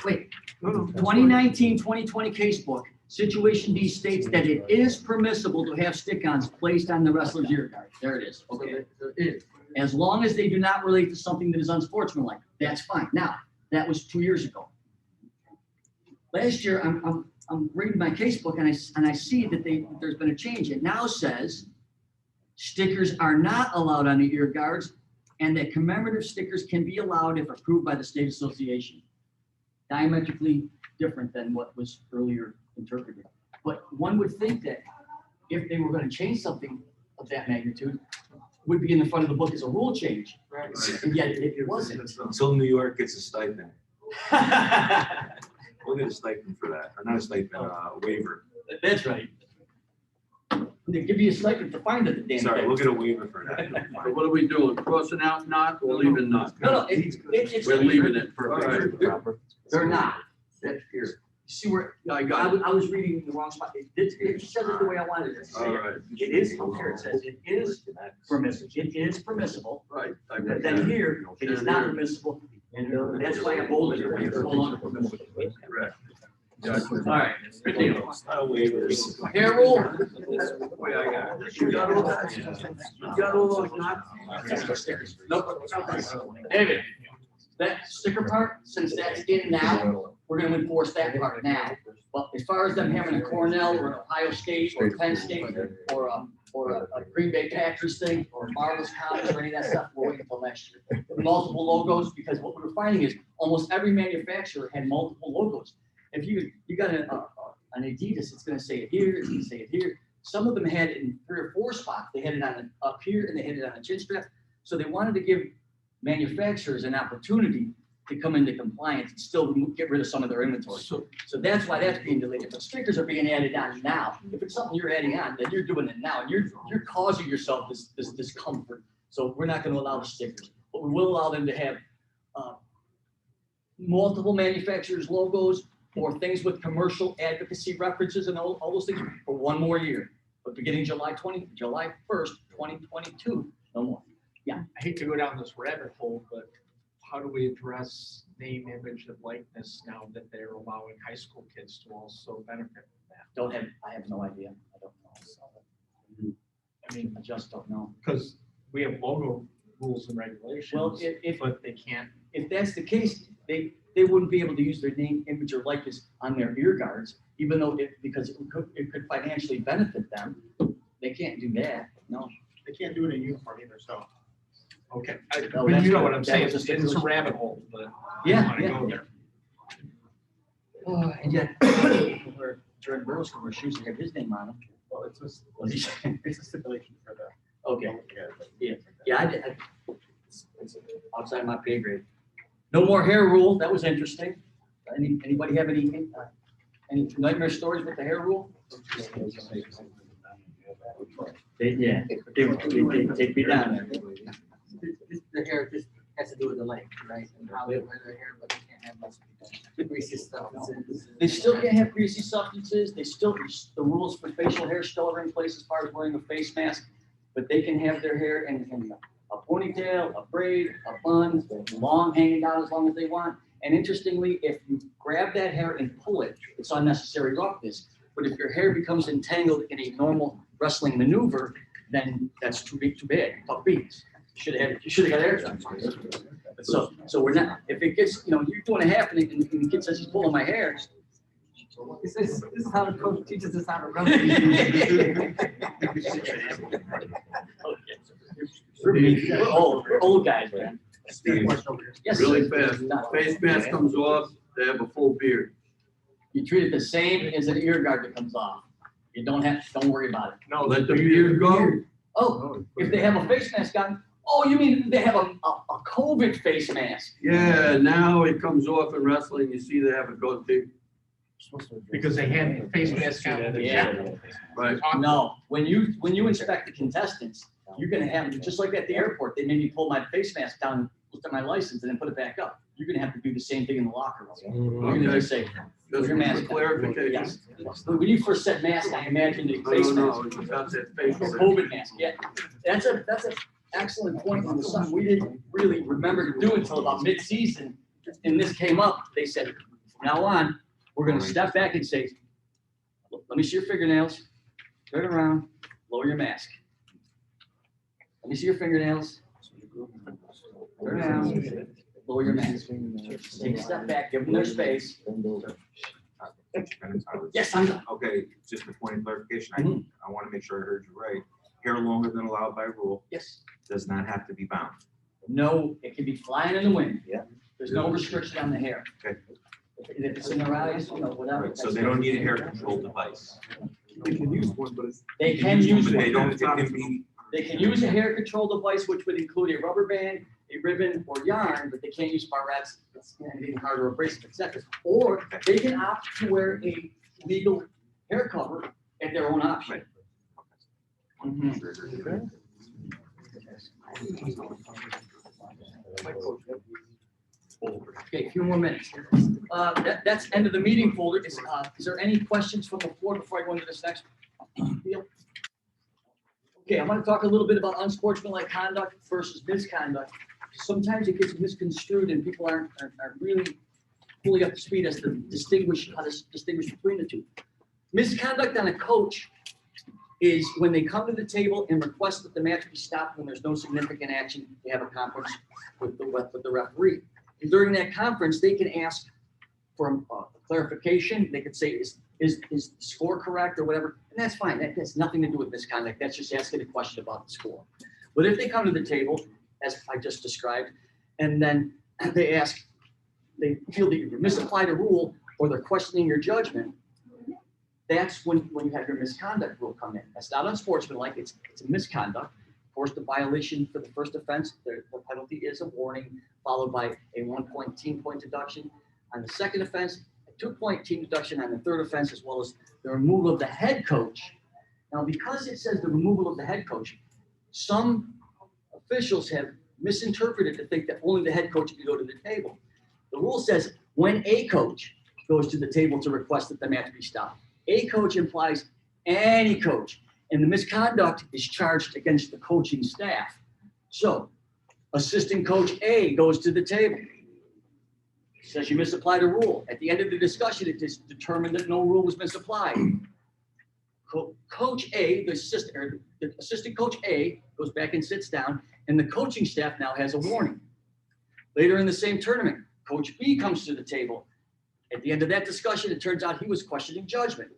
Speaker 2: wait, 2019, 2020 casebook, situation D states that it is permissible to have stick-ons placed on the wrestler's ear guard. There it is, okay.
Speaker 3: So it is.
Speaker 2: As long as they do not relate to something that is unsportsmanlike, that's fine. Now, that was 2 years ago. Last year, I'm reading my casebook and I see that there's been a change. It now says stickers are not allowed on the ear guards and that commemorative stickers can be allowed if approved by the state association. Diametrically different than what was earlier interpreted. But one would think that if they were going to change something of that magnitude, would be in the front of the book as a rule change.
Speaker 3: Right.
Speaker 2: And yet it wasn't.
Speaker 9: Until New York gets a stipend. We'll get a stipend for that, or not a stipend, a waiver.
Speaker 2: That's right. They give you a stipend for finding the damn
Speaker 9: Sorry,
Speaker 2: thing.
Speaker 9: we'll get a waiver for that.
Speaker 4: So what are we doing? Crossing out not or leaving not?
Speaker 2: No, it's.
Speaker 4: We're leaving it. All right.
Speaker 2: They're not. That's here. You see where,
Speaker 4: I got it.
Speaker 2: I was reading the wrong spot. It says it the way I wanted it to say.
Speaker 4: All
Speaker 2: it.
Speaker 4: right.
Speaker 2: It is, here it says, it is permissible. It is permissible.
Speaker 4: Right. I
Speaker 2: But
Speaker 4: got
Speaker 2: then
Speaker 4: that.
Speaker 2: here, it is not permissible. And that's why I bolded it. It's no longer permissible.
Speaker 4: Correct.
Speaker 2: All right, good deal.
Speaker 9: Waivers.
Speaker 2: Hair rule.
Speaker 4: Wait, I got it. You got all that? You got all those knots?
Speaker 2: Nope. David, that sticker part, since that's in now, we're gonna enforce that part now. But as far as them having a Cornell or an Ohio State or Penn State or a Green Bay Packers thing or Marvel's Comics or any of that stuff, we're waiting until next year. Multiple logos, because what we were finding is almost every manufacturer had multiple logos. If you got an Adidas, it's gonna say it here, it's gonna say it here. Some of them had it in 3 or 4 spots. They had it on up here and they had it on a chin strap. So they wanted to give manufacturers an opportunity to come into compliance and still get rid of some of their inventory. So that's why that's being delayed. But stickers are being added on now. If it's something you're adding on, then you're doing it now, and you're causing yourself this discomfort. So we're not going to allow the stickers, but we will allow them to have multiple manufacturers' logos or things with commercial advocacy references and all those things for 1 more year. But beginning July 1st, 2022, no more.
Speaker 7: I hate to go down this rabbit hole, but how do we address name, image, and likeness now that they're allowing high school kids to also benefit from that?
Speaker 2: I have no idea. I don't know.
Speaker 7: I mean,
Speaker 2: I just don't know.
Speaker 7: because we have logo rules and regulations.
Speaker 2: Well, if
Speaker 7: But they can't.
Speaker 2: if that's the case, they wouldn't be able to use their name, image, or likeness on their ear guards, even though because it could financially benefit them. They can't do that. No.
Speaker 7: They can't do it in uniform either, so. Okay,
Speaker 2: No,
Speaker 7: but
Speaker 2: that's
Speaker 7: you know
Speaker 2: good.
Speaker 7: what I'm
Speaker 2: That
Speaker 7: saying,
Speaker 2: was
Speaker 7: it's
Speaker 2: just a
Speaker 7: a
Speaker 2: solution.
Speaker 7: rabbit hole, but. I
Speaker 2: Yeah,
Speaker 7: don't wanna
Speaker 2: yeah.
Speaker 7: go there.
Speaker 2: Oh, and yet, we're during girls who wear shoes that have his name on them.
Speaker 5: Well, it's a stipulation for the.
Speaker 2: Okay. Yeah, I did. It's outside my pay grade. No more hair rule. That was interesting. Anybody have any nightmare stories with the hair rule? They take me down there.
Speaker 3: The hair just has to do with the length, right? And how they wear their hair, but they can't have much greasy stuff.
Speaker 2: They still can't have greasy substances. The rules for facial hair still are in place as far as wearing a face mask, but they can have their hair in a ponytail, a braid, a bun, long hanging down as long as they want. And interestingly, if you grab that hair and pull it, it's unnecessary roughness. But if your hair becomes entangled in a normal wrestling maneuver, then that's too bad. Tough beats. You should have got hair transplant. So we're not, if it gets, you're 2.5 and the kid says he's pulling my hair,
Speaker 3: This is how the coach teaches us how to run.
Speaker 2: We're old guys, man.
Speaker 4: Steve,
Speaker 2: Yes,
Speaker 4: really
Speaker 2: sir.
Speaker 4: fast. Face mask comes off, they have a full beard.
Speaker 2: You treat it the same as an ear guard that comes off. You don't worry about it.
Speaker 7: No,
Speaker 4: Let the beard go.
Speaker 2: Oh, if they have a face mask on, oh, you mean they have a COVID face mask?
Speaker 4: Yeah, now it comes off in wrestling, you see they have a goatee.
Speaker 7: because they had face masks on.
Speaker 2: Yeah.
Speaker 4: Right.
Speaker 2: No, when you inspect the contestants, you're gonna have, just like at the airport, they made me pull my face mask down, look at my license and then put it back up. You're gonna have to do the same thing in the locker room. You're gonna just say, put
Speaker 4: Just
Speaker 2: your
Speaker 4: for
Speaker 2: mask on.
Speaker 4: clarification.
Speaker 2: Yes. When you first said mask, I imagined a face
Speaker 4: No,
Speaker 2: mask.
Speaker 4: that's that face.
Speaker 2: A COVID mask, yeah. That's a excellent point on the sun. We didn't really remember to do until about mid-season. And this came up, they said, from now on, we're gonna step back and say, let me see your fingernails, turn around, lower your mask. Let me see your fingernails. Turn around, lower your mask. Just take a step back, give them their space. Yes, I'm done.
Speaker 9: Okay, just a point of clarification,
Speaker 2: Mhm.
Speaker 9: I want to make sure I heard you right. Hair longer than allowed by rule
Speaker 2: Yes.
Speaker 9: does not have to be bound.
Speaker 2: No, it can be flying in the wind. Yeah. There's no restriction on the hair.
Speaker 9: Okay.
Speaker 2: If it's in their eyes, whatever.
Speaker 9: Right, so they don't need a hair control device.
Speaker 11: They can use one, but it's.
Speaker 2: They can use
Speaker 9: But they
Speaker 2: one.
Speaker 9: don't, it can be,
Speaker 2: They can use a hair control device, which would include a rubber band, a ribbon, or yarn, but they can't use barrettes, anything hard or abrasive, etc. Or they can opt to wear a legal hair cover at their own option. Mhm.
Speaker 9: Sure, sure, sure.
Speaker 2: Okay, a few more minutes. That's end of the meeting folder. Is there any questions from the floor before I go into this next deal? Okay, I want to talk a little bit about unsportsmanlike conduct versus misconduct. Sometimes it gets misconstrued and people aren't really fully up to speed as to how to distinguish between the two. Misconduct on a coach is when they come to the table and request that the match be stopped when there's no significant action. They have a conference with the referee. And during that conference, they can ask for a clarification. They could say, is the score correct or whatever? And that's fine. That has nothing to do with misconduct. That's just asking a question about the score. But if they come to the table, as I just described, and then they feel that you misapplied a rule or they're questioning your judgment, that's when you have your misconduct rule come in. That's not unsportsmanlike, it's a misconduct. Of course, the violation for the first offense, the penalty is a warning, followed by a 1-point team point deduction. On the second offense, a 2-point team deduction. On the third offense, as well as the removal of the head coach. Now, because it says the removal of the head coach, some officials have misinterpreted to think that only the head coach can go to the table. The rule says when a coach goes to the table to request that the match be stopped. A coach implies any coach, and the misconduct is charged against the coaching staff. So, assistant coach A goes to the table, says you misapplied a rule. At the end of the discussion, it is determined that no rule was misapplied. Coach A, the assistant coach A goes back and sits down, and the coaching staff now has a warning. Later in the same tournament, Coach B comes to the table. At the end of that discussion, it turns out he was questioning judgment.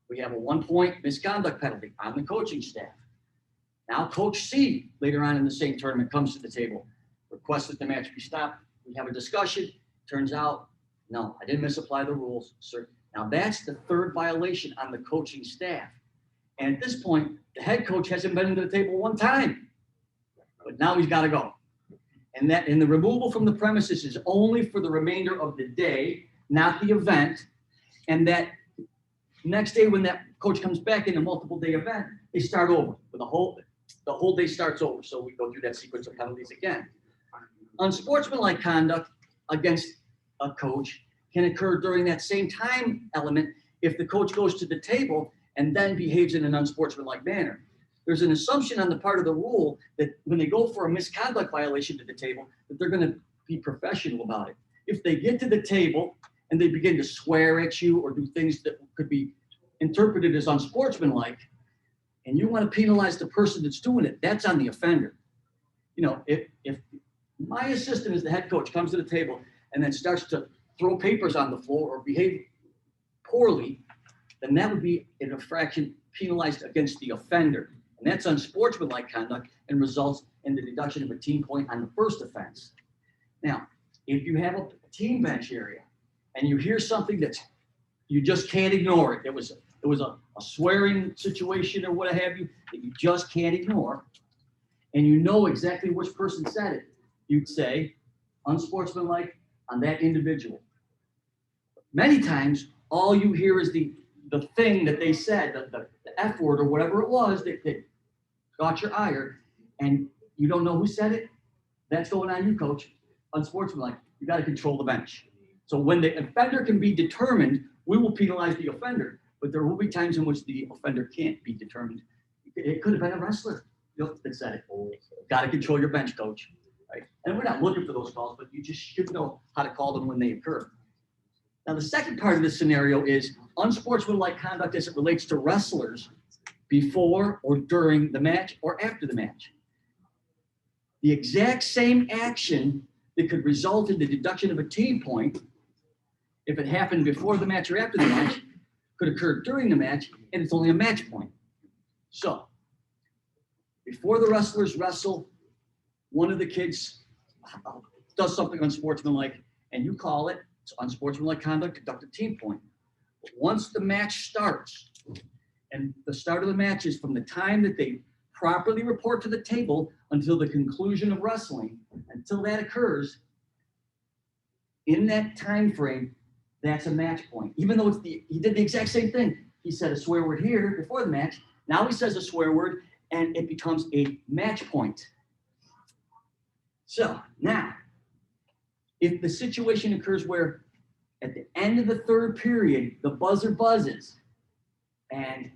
Speaker 2: We have a 1-point misconduct penalty on the coaching staff. Now Coach C, later on in the same tournament, comes to the table, requests that the match be stopped. We have a discussion. Turns out, no, I didn't misapply the rules, sir. Now that's the third violation on the coaching staff. And at this point, the head coach hasn't been to the table one time, but now he's got to go. And the removal from the premises is only for the remainder of the day, not the event. And that next day, when that coach comes back in a multiple day event, they start over with the whole day starts over. So we go through that sequence of penalties again. Unsportsmanlike conduct against a coach can occur during that same time element if the coach goes to the table and then behaves in an unsportsmanlike manner. There's an assumption on the part of the rule that when they go for a misconduct violation to the table, that they're going to be professional about it. If they get to the table and they begin to swear at you or do things that could be interpreted as unsportsmanlike, and you want to penalize the person that's doing it, that's on the offender. You know, if my assistant as the head coach comes to the table and then starts to throw papers on the floor or behave poorly, then that would be an infraction penalized against the offender. And that's unsportsmanlike conduct and results in the deduction of a team point on the first offense. Now, if you have a team bench area and you hear something that you just can't ignore it, it was a swearing situation or what have you, that you just can't ignore, and you know exactly which person said it, you'd say unsportsmanlike on that individual. Many times, all you hear is the thing that they said, the F word or whatever it was that got your ire, and you don't know who said it. That's going on you, coach. Unsportsmanlike, you got to control the bench. So when the offender can be determined, we will penalize the offender, but there will be times in which the offender can't be determined. It could have been a wrestler that said it. Got to control your bench, coach. Right? And we're not looking for those calls, but you just should know how to call them when they occur. Now, the second part of this scenario is unsportsmanlike conduct as it relates to wrestlers before or during the match or after the match. The exact same action that could result in the deduction of a team point, if it happened before the match or after the match, could occur during the match, and it's only a match point. So, before the wrestlers wrestle, one of the kids does something unsportsmanlike, and you call it, it's unsportsmanlike conduct, deduct a team point. But once the match starts, and the start of the match is from the time that they properly report to the table until the conclusion of wrestling, until that occurs, in that time frame, that's a match point. Even though he did the exact same thing. He said a swear word here before the match. Now he says a swear word, and it becomes a match point. So now, if the situation occurs where at the end of the third period, the buzzer buzzes and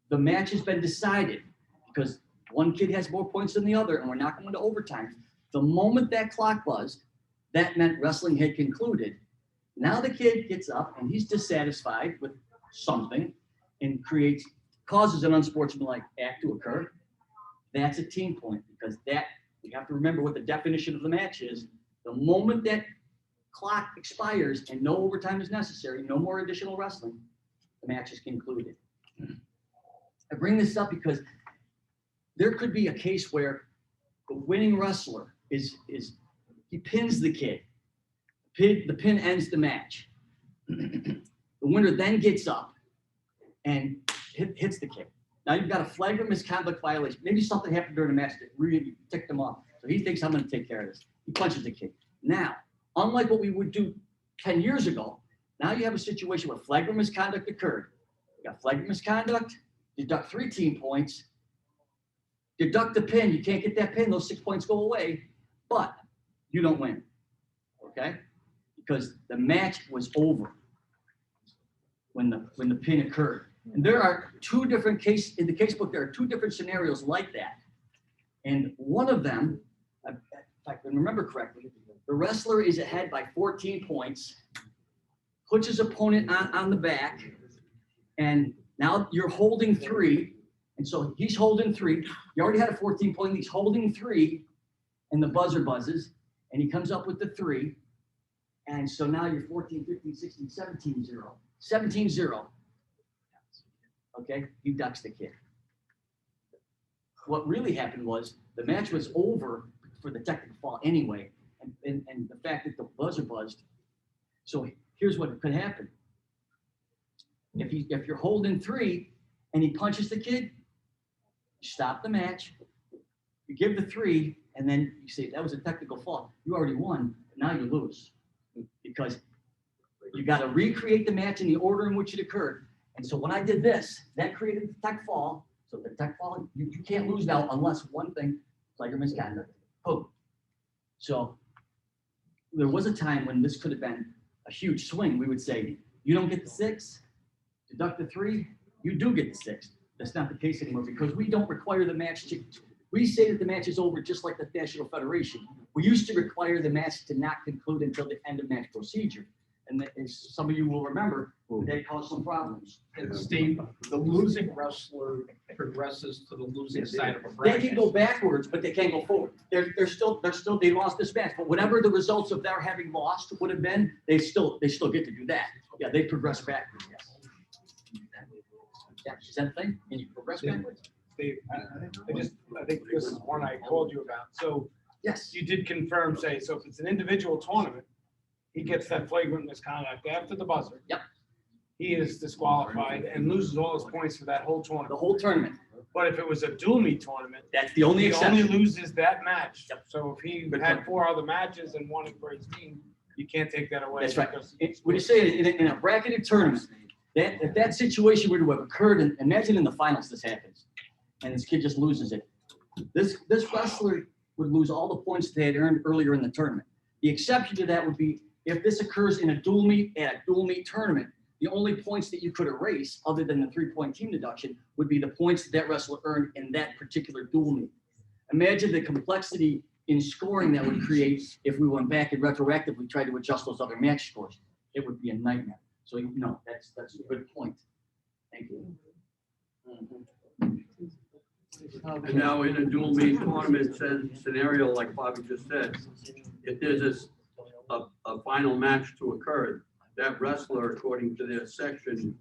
Speaker 2: the match has been decided because one kid has more points than the other and we're not going to overtime, the moment that clock buzzed, that meant wrestling had concluded. Now the kid gets up and he's dissatisfied with something and causes an unsportsmanlike act to occur. That's a team point because that, you have to remember what the definition of the match is. The moment that clock expires and no overtime is necessary, no more additional wrestling, the match is concluded. I bring this up because there could be a case where the winning wrestler he pins the kid. The pin ends the match. The winner then gets up and hits the kid. Now you've got a flagrant misconduct violation. Maybe something happened during the match that really ticked him off. So he thinks, I'm going to take care of this. He punches the kid. Now, unlike what we would do 10 years ago, now you have a situation where flagrant misconduct occurred. You got flagrant misconduct, deduct 3 team points, deduct the pin. You can't get that pin. Those 6 points go away, but you don't win. Okay? Because the match was over when the pin occurred. And there are 2 different cases, in the casebook, there are 2 different scenarios like that. And one of them, if I can remember correctly, the wrestler is ahead by 14 points, puts his opponent on the back, and now you're holding 3. And so he's holding 3. You already had a 14-point, he's holding 3, and the buzzer buzzes, and he comes up with the 3. And so now you're 14, 15, 16, 17, 0. 17, 0. Okay, he ducks the kid. What really happened was the match was over for the technical fall anyway, and the fact that the buzzer buzzed. So here's what could happen. If you're holding 3 and he punches the kid, you stop the match, you give the 3, and then you say, that was a technical fall. You already won, but now you lose. Because you got to recreate the match in the order in which it occurred. And so when I did this, that created the tech fall. So the tech fall, you can't lose now unless one thing, flagrant misconduct. Boom. So there was a time when this could have been a huge swing. We would say, you don't get the 6, deduct the 3, you do get the 6. That's not the case anymore because we don't require the match to, we say that the match is over just like the National Federation. We used to require the match to not conclude until the end of match procedure. And as some of you will remember, that caused some problems.
Speaker 7: And Steve, the losing wrestler progresses to the losing side of a
Speaker 2: They
Speaker 7: bracket.
Speaker 2: can go backwards, but they can't go forward. They're still they lost this match. But whatever the results of their having lost would have been, they still get to do that. Yeah, they progress backwards, yes. Yeah, is that a thing? Can you progress
Speaker 5: Yeah.
Speaker 2: backwards?
Speaker 5: Dave, I think this is one I called you about. So
Speaker 2: Yes.
Speaker 5: you did confirm, say, so if it's an individual tournament, he gets that flagrant misconduct after the buzzer.
Speaker 2: Yep.
Speaker 5: He is disqualified and loses all his points for that whole
Speaker 2: The
Speaker 5: tournament.
Speaker 2: whole tournament.
Speaker 5: But if it was a dual meet tournament,
Speaker 2: That's the only
Speaker 5: he only
Speaker 2: exception.
Speaker 5: loses that match.
Speaker 2: Yep.
Speaker 5: So if he
Speaker 2: Good
Speaker 5: had
Speaker 2: point.
Speaker 5: 4 other matches and won it for his team, you can't take that away.
Speaker 2: That's right.
Speaker 5: because-
Speaker 2: When you say in a bracketed tournament, that if that situation were to have occurred, and imagine in the finals this happens, and this kid just loses it. This wrestler would lose all the points they had earned earlier in the tournament. The exception to that would be if this occurs in a dual meet at a dual meet tournament, the only points that you could erase, other than the 3-point team deduction, would be the points that wrestler earned in that particular dual meet. Imagine the complexity in scoring that would create if we went back and retroactively tried to adjust those other match scores. It would be a nightmare. So, that's a good point. Thank you.
Speaker 4: And now in a dual meet tournament scenario, like Bobby just said, if there's a final match to occur, that wrestler, according to their section,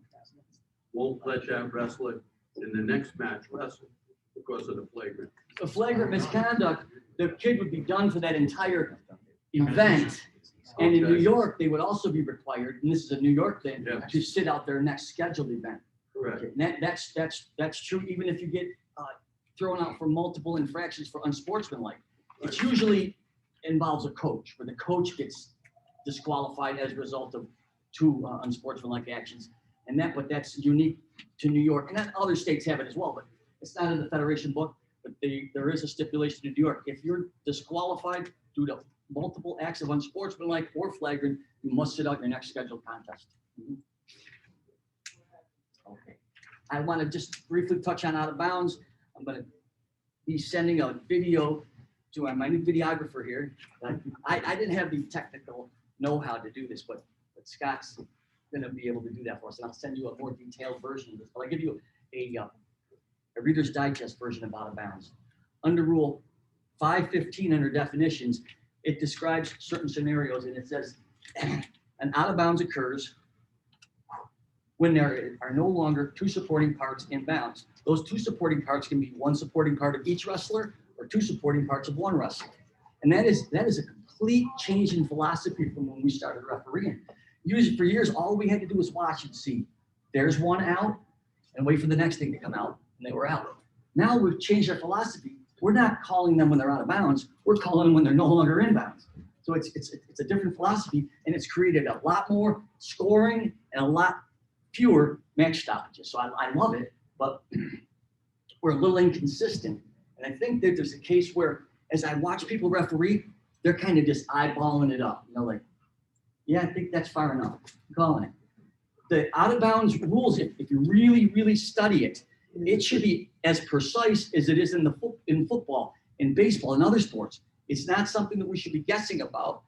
Speaker 4: won't let that wrestler in the next match wrestle because of the flagrant.
Speaker 2: The flagrant misconduct, the kid would be done for that entire event. And in New
Speaker 4: Okay.
Speaker 2: York, they would also be required, and this is a New York thing,
Speaker 4: Yeah.
Speaker 2: to sit out their next scheduled event.
Speaker 4: Correct.
Speaker 2: And that's true, even if you get thrown out for multiple infractions for unsportsmanlike. It usually involves a coach, where the coach gets disqualified as a result of 2 unsportsmanlike actions. But that's unique to New York, and then other states have it as well, but it's not in the federation book, but there is a stipulation in New York. If you're disqualified due to multiple acts of unsportsmanlike or flagrant, you must sit out your next scheduled contest. Okay. I want to just briefly touch on out of bounds. I'm going to be sending a video to my new videographer here. I didn't have the technical know-how to do this, but Scott's going to be able to do that for us. And I'll send you a more detailed version of this. But I'll give you a Reader's Digest version of out of bounds. Under Rule 515 under definitions, it describes certain scenarios, and it says an out of bounds occurs when there are no longer 2 supporting parts in bounds. Those 2 supporting parts can be 1 supporting part of each wrestler or 2 supporting parts of 1 wrestler. And that is a complete change in philosophy from when we started refereeing. Usually for years, all we had to do was watch and see. There's one out and wait for the next thing to come out, and they were out. Now we've changed our philosophy. We're not calling them when they're out of bounds. We're calling them when they're no longer in bounds. So it's a different philosophy, and it's created a lot more scoring and a lot fewer match stoppages. So I love it, but we're a little inconsistent. And I think that there's a case where, as I watch people referee, they're kind of just eyeballing it up. Like, yeah, I think that's far enough. I'm calling it. The out of bounds rules, if you really, really study it, it should be as precise as it is in football, in baseball, and other sports. It's not something that we should be guessing about.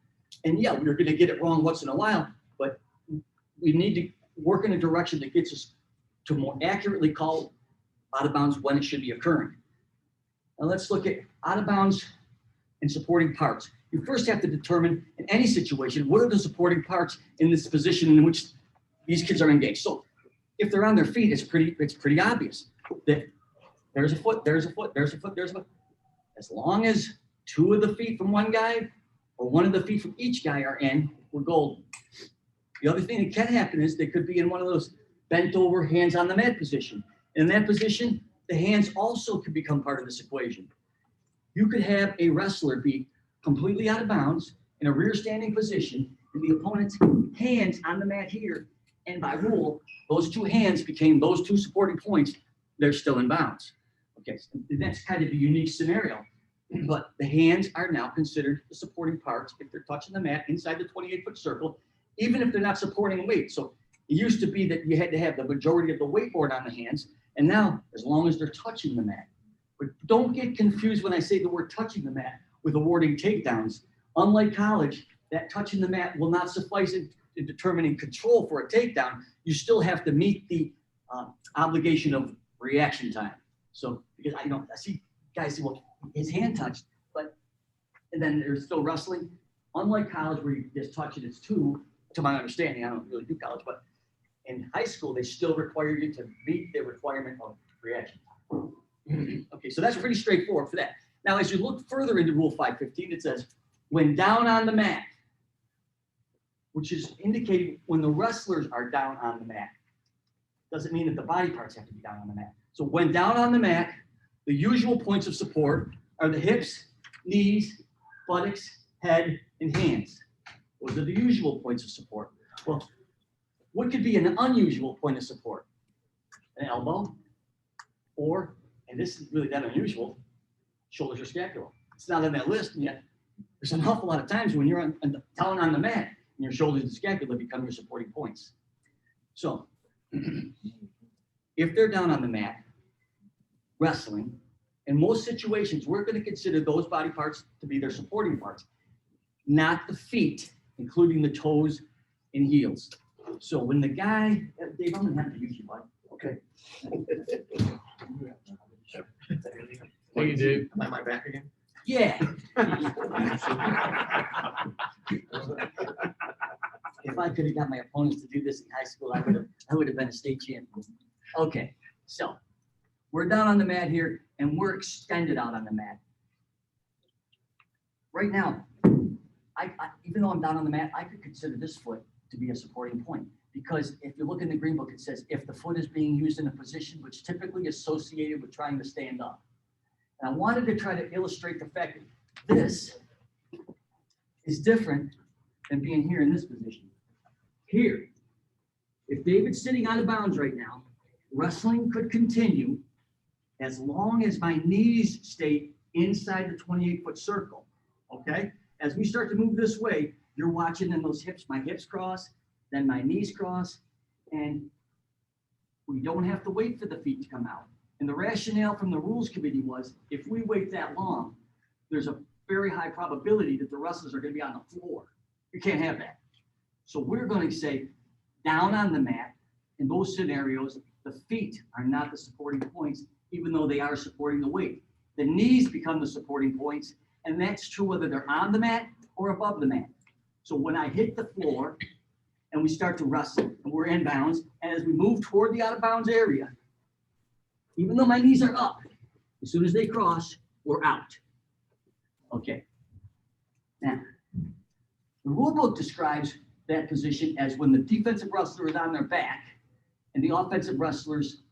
Speaker 2: And yeah, we're going to get it wrong once in a while, but we need to work in a direction that gets us to more accurately call out of bounds when it should be occurring. Now let's look at out of bounds and supporting parts. You first have to determine in any situation, what are the supporting parts in this position in which these kids are engaged. So if they're on their feet, it's pretty obvious that there's a foot, there's a foot, there's a foot, there's a foot. As long as 2 of the feet from one guy or 1 of the feet from each guy are in, we're golden. The other thing that can happen is they could be in one of those bent over, hands on the mat position. In that position, the hands also could become part of this equation. You could have a wrestler be completely out of bounds in a rear standing position, and the opponent's hands on the mat here. And by rule, those 2 hands became those 2 supporting points. They're still in bounds. Okay, so that's kind of a unique scenario. But the hands are now considered the supporting parts if they're touching the mat inside the 28-foot circle, even if they're not supporting weight. So it used to be that you had to have the majority of the weight board on the hands, and now as long as they're touching the mat. But don't get confused when I say the word touching the mat with awarding takedowns. Unlike college, that touching the mat will not suffice in determining control for a takedown. You still have to meet the obligation of reaction time. So because I see guys say, well, his hand touched, and then there's still wrestling. Unlike college where you just touch it, it's 2, to my understanding, I don't really do college, but in high school, they still require you to meet the requirement of reaction time. Okay, so that's pretty straightforward for that. Now, as you look further into Rule 515, it says, when down on the mat, which is indicating when the wrestlers are down on the mat. Doesn't mean that the body parts have to be down on the mat. So when down on the mat, the usual points of support are the hips, knees, buttocks, head, and hands. Those are the usual points of support. Well, what could be an unusual point of support? An elbow, or, and this is really that unusual, shoulders or scapula. It's not on that list yet. There's an awful lot of times when you're down on the mat and your shoulders and scapula become your supporting points. So if they're down on the mat, wrestling, in most situations, we're going to consider those body parts to be their supporting parts, not the feet, including the toes and heels. So when the guy, Dave, I'm going to have to use you, bud. Okay.
Speaker 7: Thank you, Dave.
Speaker 5: Am I my back again?
Speaker 2: Yeah. If I could have got my opponents to do this in high school, I would have been a state champion. Okay, so we're down on the mat here and we're extended out on the mat. Right now, even though I'm down on the mat, I could consider this foot to be a supporting point, because if you look in the green book, it says if the foot is being used in a position which typically associated with trying to stand up. And I wanted to try to illustrate the fact that this is different than being here in this position. Here, if David's sitting out of bounds right now, wrestling could continue as long as my knees stay inside the 28-foot circle, okay? As we start to move this way, you're watching and those hips, my hips cross, then my knees cross, and we don't have to wait for the feet to come out. And the rationale from the rules committee was, if we wait that long, there's a very high probability that the wrestlers are going to be on the floor. You can't have that. So we're going to say down on the mat. In those scenarios, the feet are not the supporting points, even though they are supporting the weight. The knees become the supporting points, and that's true whether they're on the mat or above the mat. So when I hit the floor and we start to wrestle and we're in bounds, and as we move toward the out of bounds area, even though my knees are up, as soon as they cross, we're out. Okay. Now, the rule book describes that position as when the defensive wrestler is on their back and the offensive wrestlers'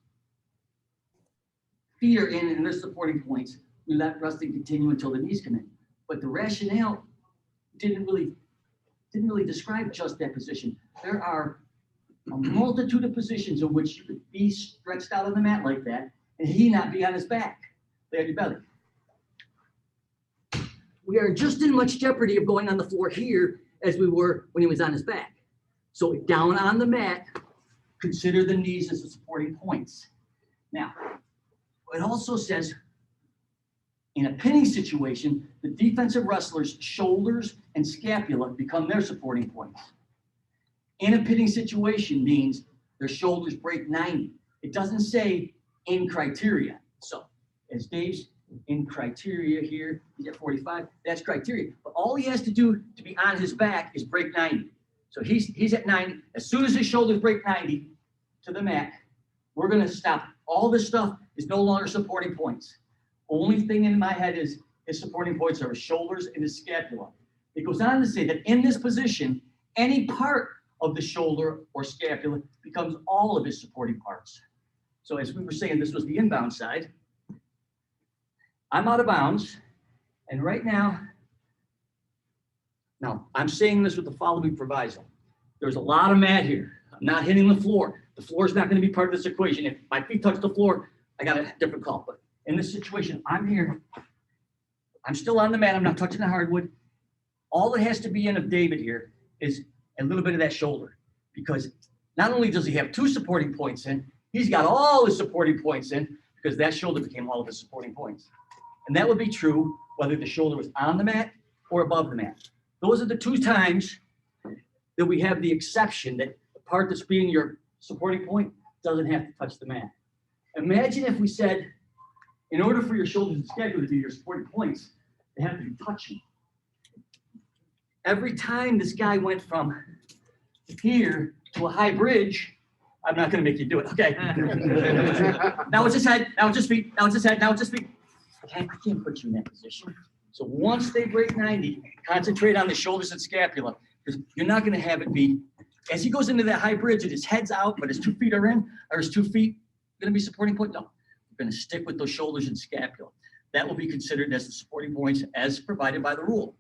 Speaker 2: feet are in and they're supporting points. We let wrestling continue until the knees come in. But the rationale didn't really describe just that position. There are a multitude of positions in which you could be stretched out on the mat like that and he not be on his back, lay on your belly. We are just in much jeopardy of going on the floor here as we were when he was on his back. So down on the mat, consider the knees as the supporting points. Now, it also says in a pinning situation, the defensive wrestler's shoulders and scapula become their supporting points. In a pinning situation means their shoulders break 90. It doesn't say in criteria. So as Dave's in criteria here, he's at 45, that's criteria. But all he has to do to be on his back is break 90. So he's at 90. As soon as his shoulders break 90 to the mat, we're going to stop. All this stuff is no longer supporting points. Only thing in my head is his supporting points are his shoulders and his scapula. It goes on to say that in this position, any part of the shoulder or scapula becomes all of his supporting parts. So as we were saying, this was the inbound side. I'm out of bounds, and right now I'm saying this with the following proviso. There's a lot of mat here. I'm not hitting the floor. The floor is not going to be part of this equation. If my feet touch the floor, I got a different call. But in this situation, I'm here. I'm still on the mat. I'm not touching the hardwood. All that has to be in of David here is a little bit of that shoulder, because not only does he have two supporting points in, he's got all his supporting points in, because that shoulder became all of his supporting points. And that would be true whether the shoulder was on the mat or above the mat. Those are the two times that we have the exception that the part that's being your supporting point doesn't have to touch the mat. Imagine if we said, in order for your shoulders and scapula to be your supporting points, they have to be touching. Every time this guy went from here to a high bridge, I'm not gonna make you do it, okay? Now it's his head, now it's his feet, now it's his head, now it's his feet. I can't put you in that position. So once they break 90, concentrate on the shoulders and scapula, because you're not gonna have it be, as he goes into that high bridge and his head's out, but his 2 feet are in, or his 2 feet gonna be supporting point, no. We're gonna stick with those shoulders and scapula. That will be considered as the supporting points as provided by the rule.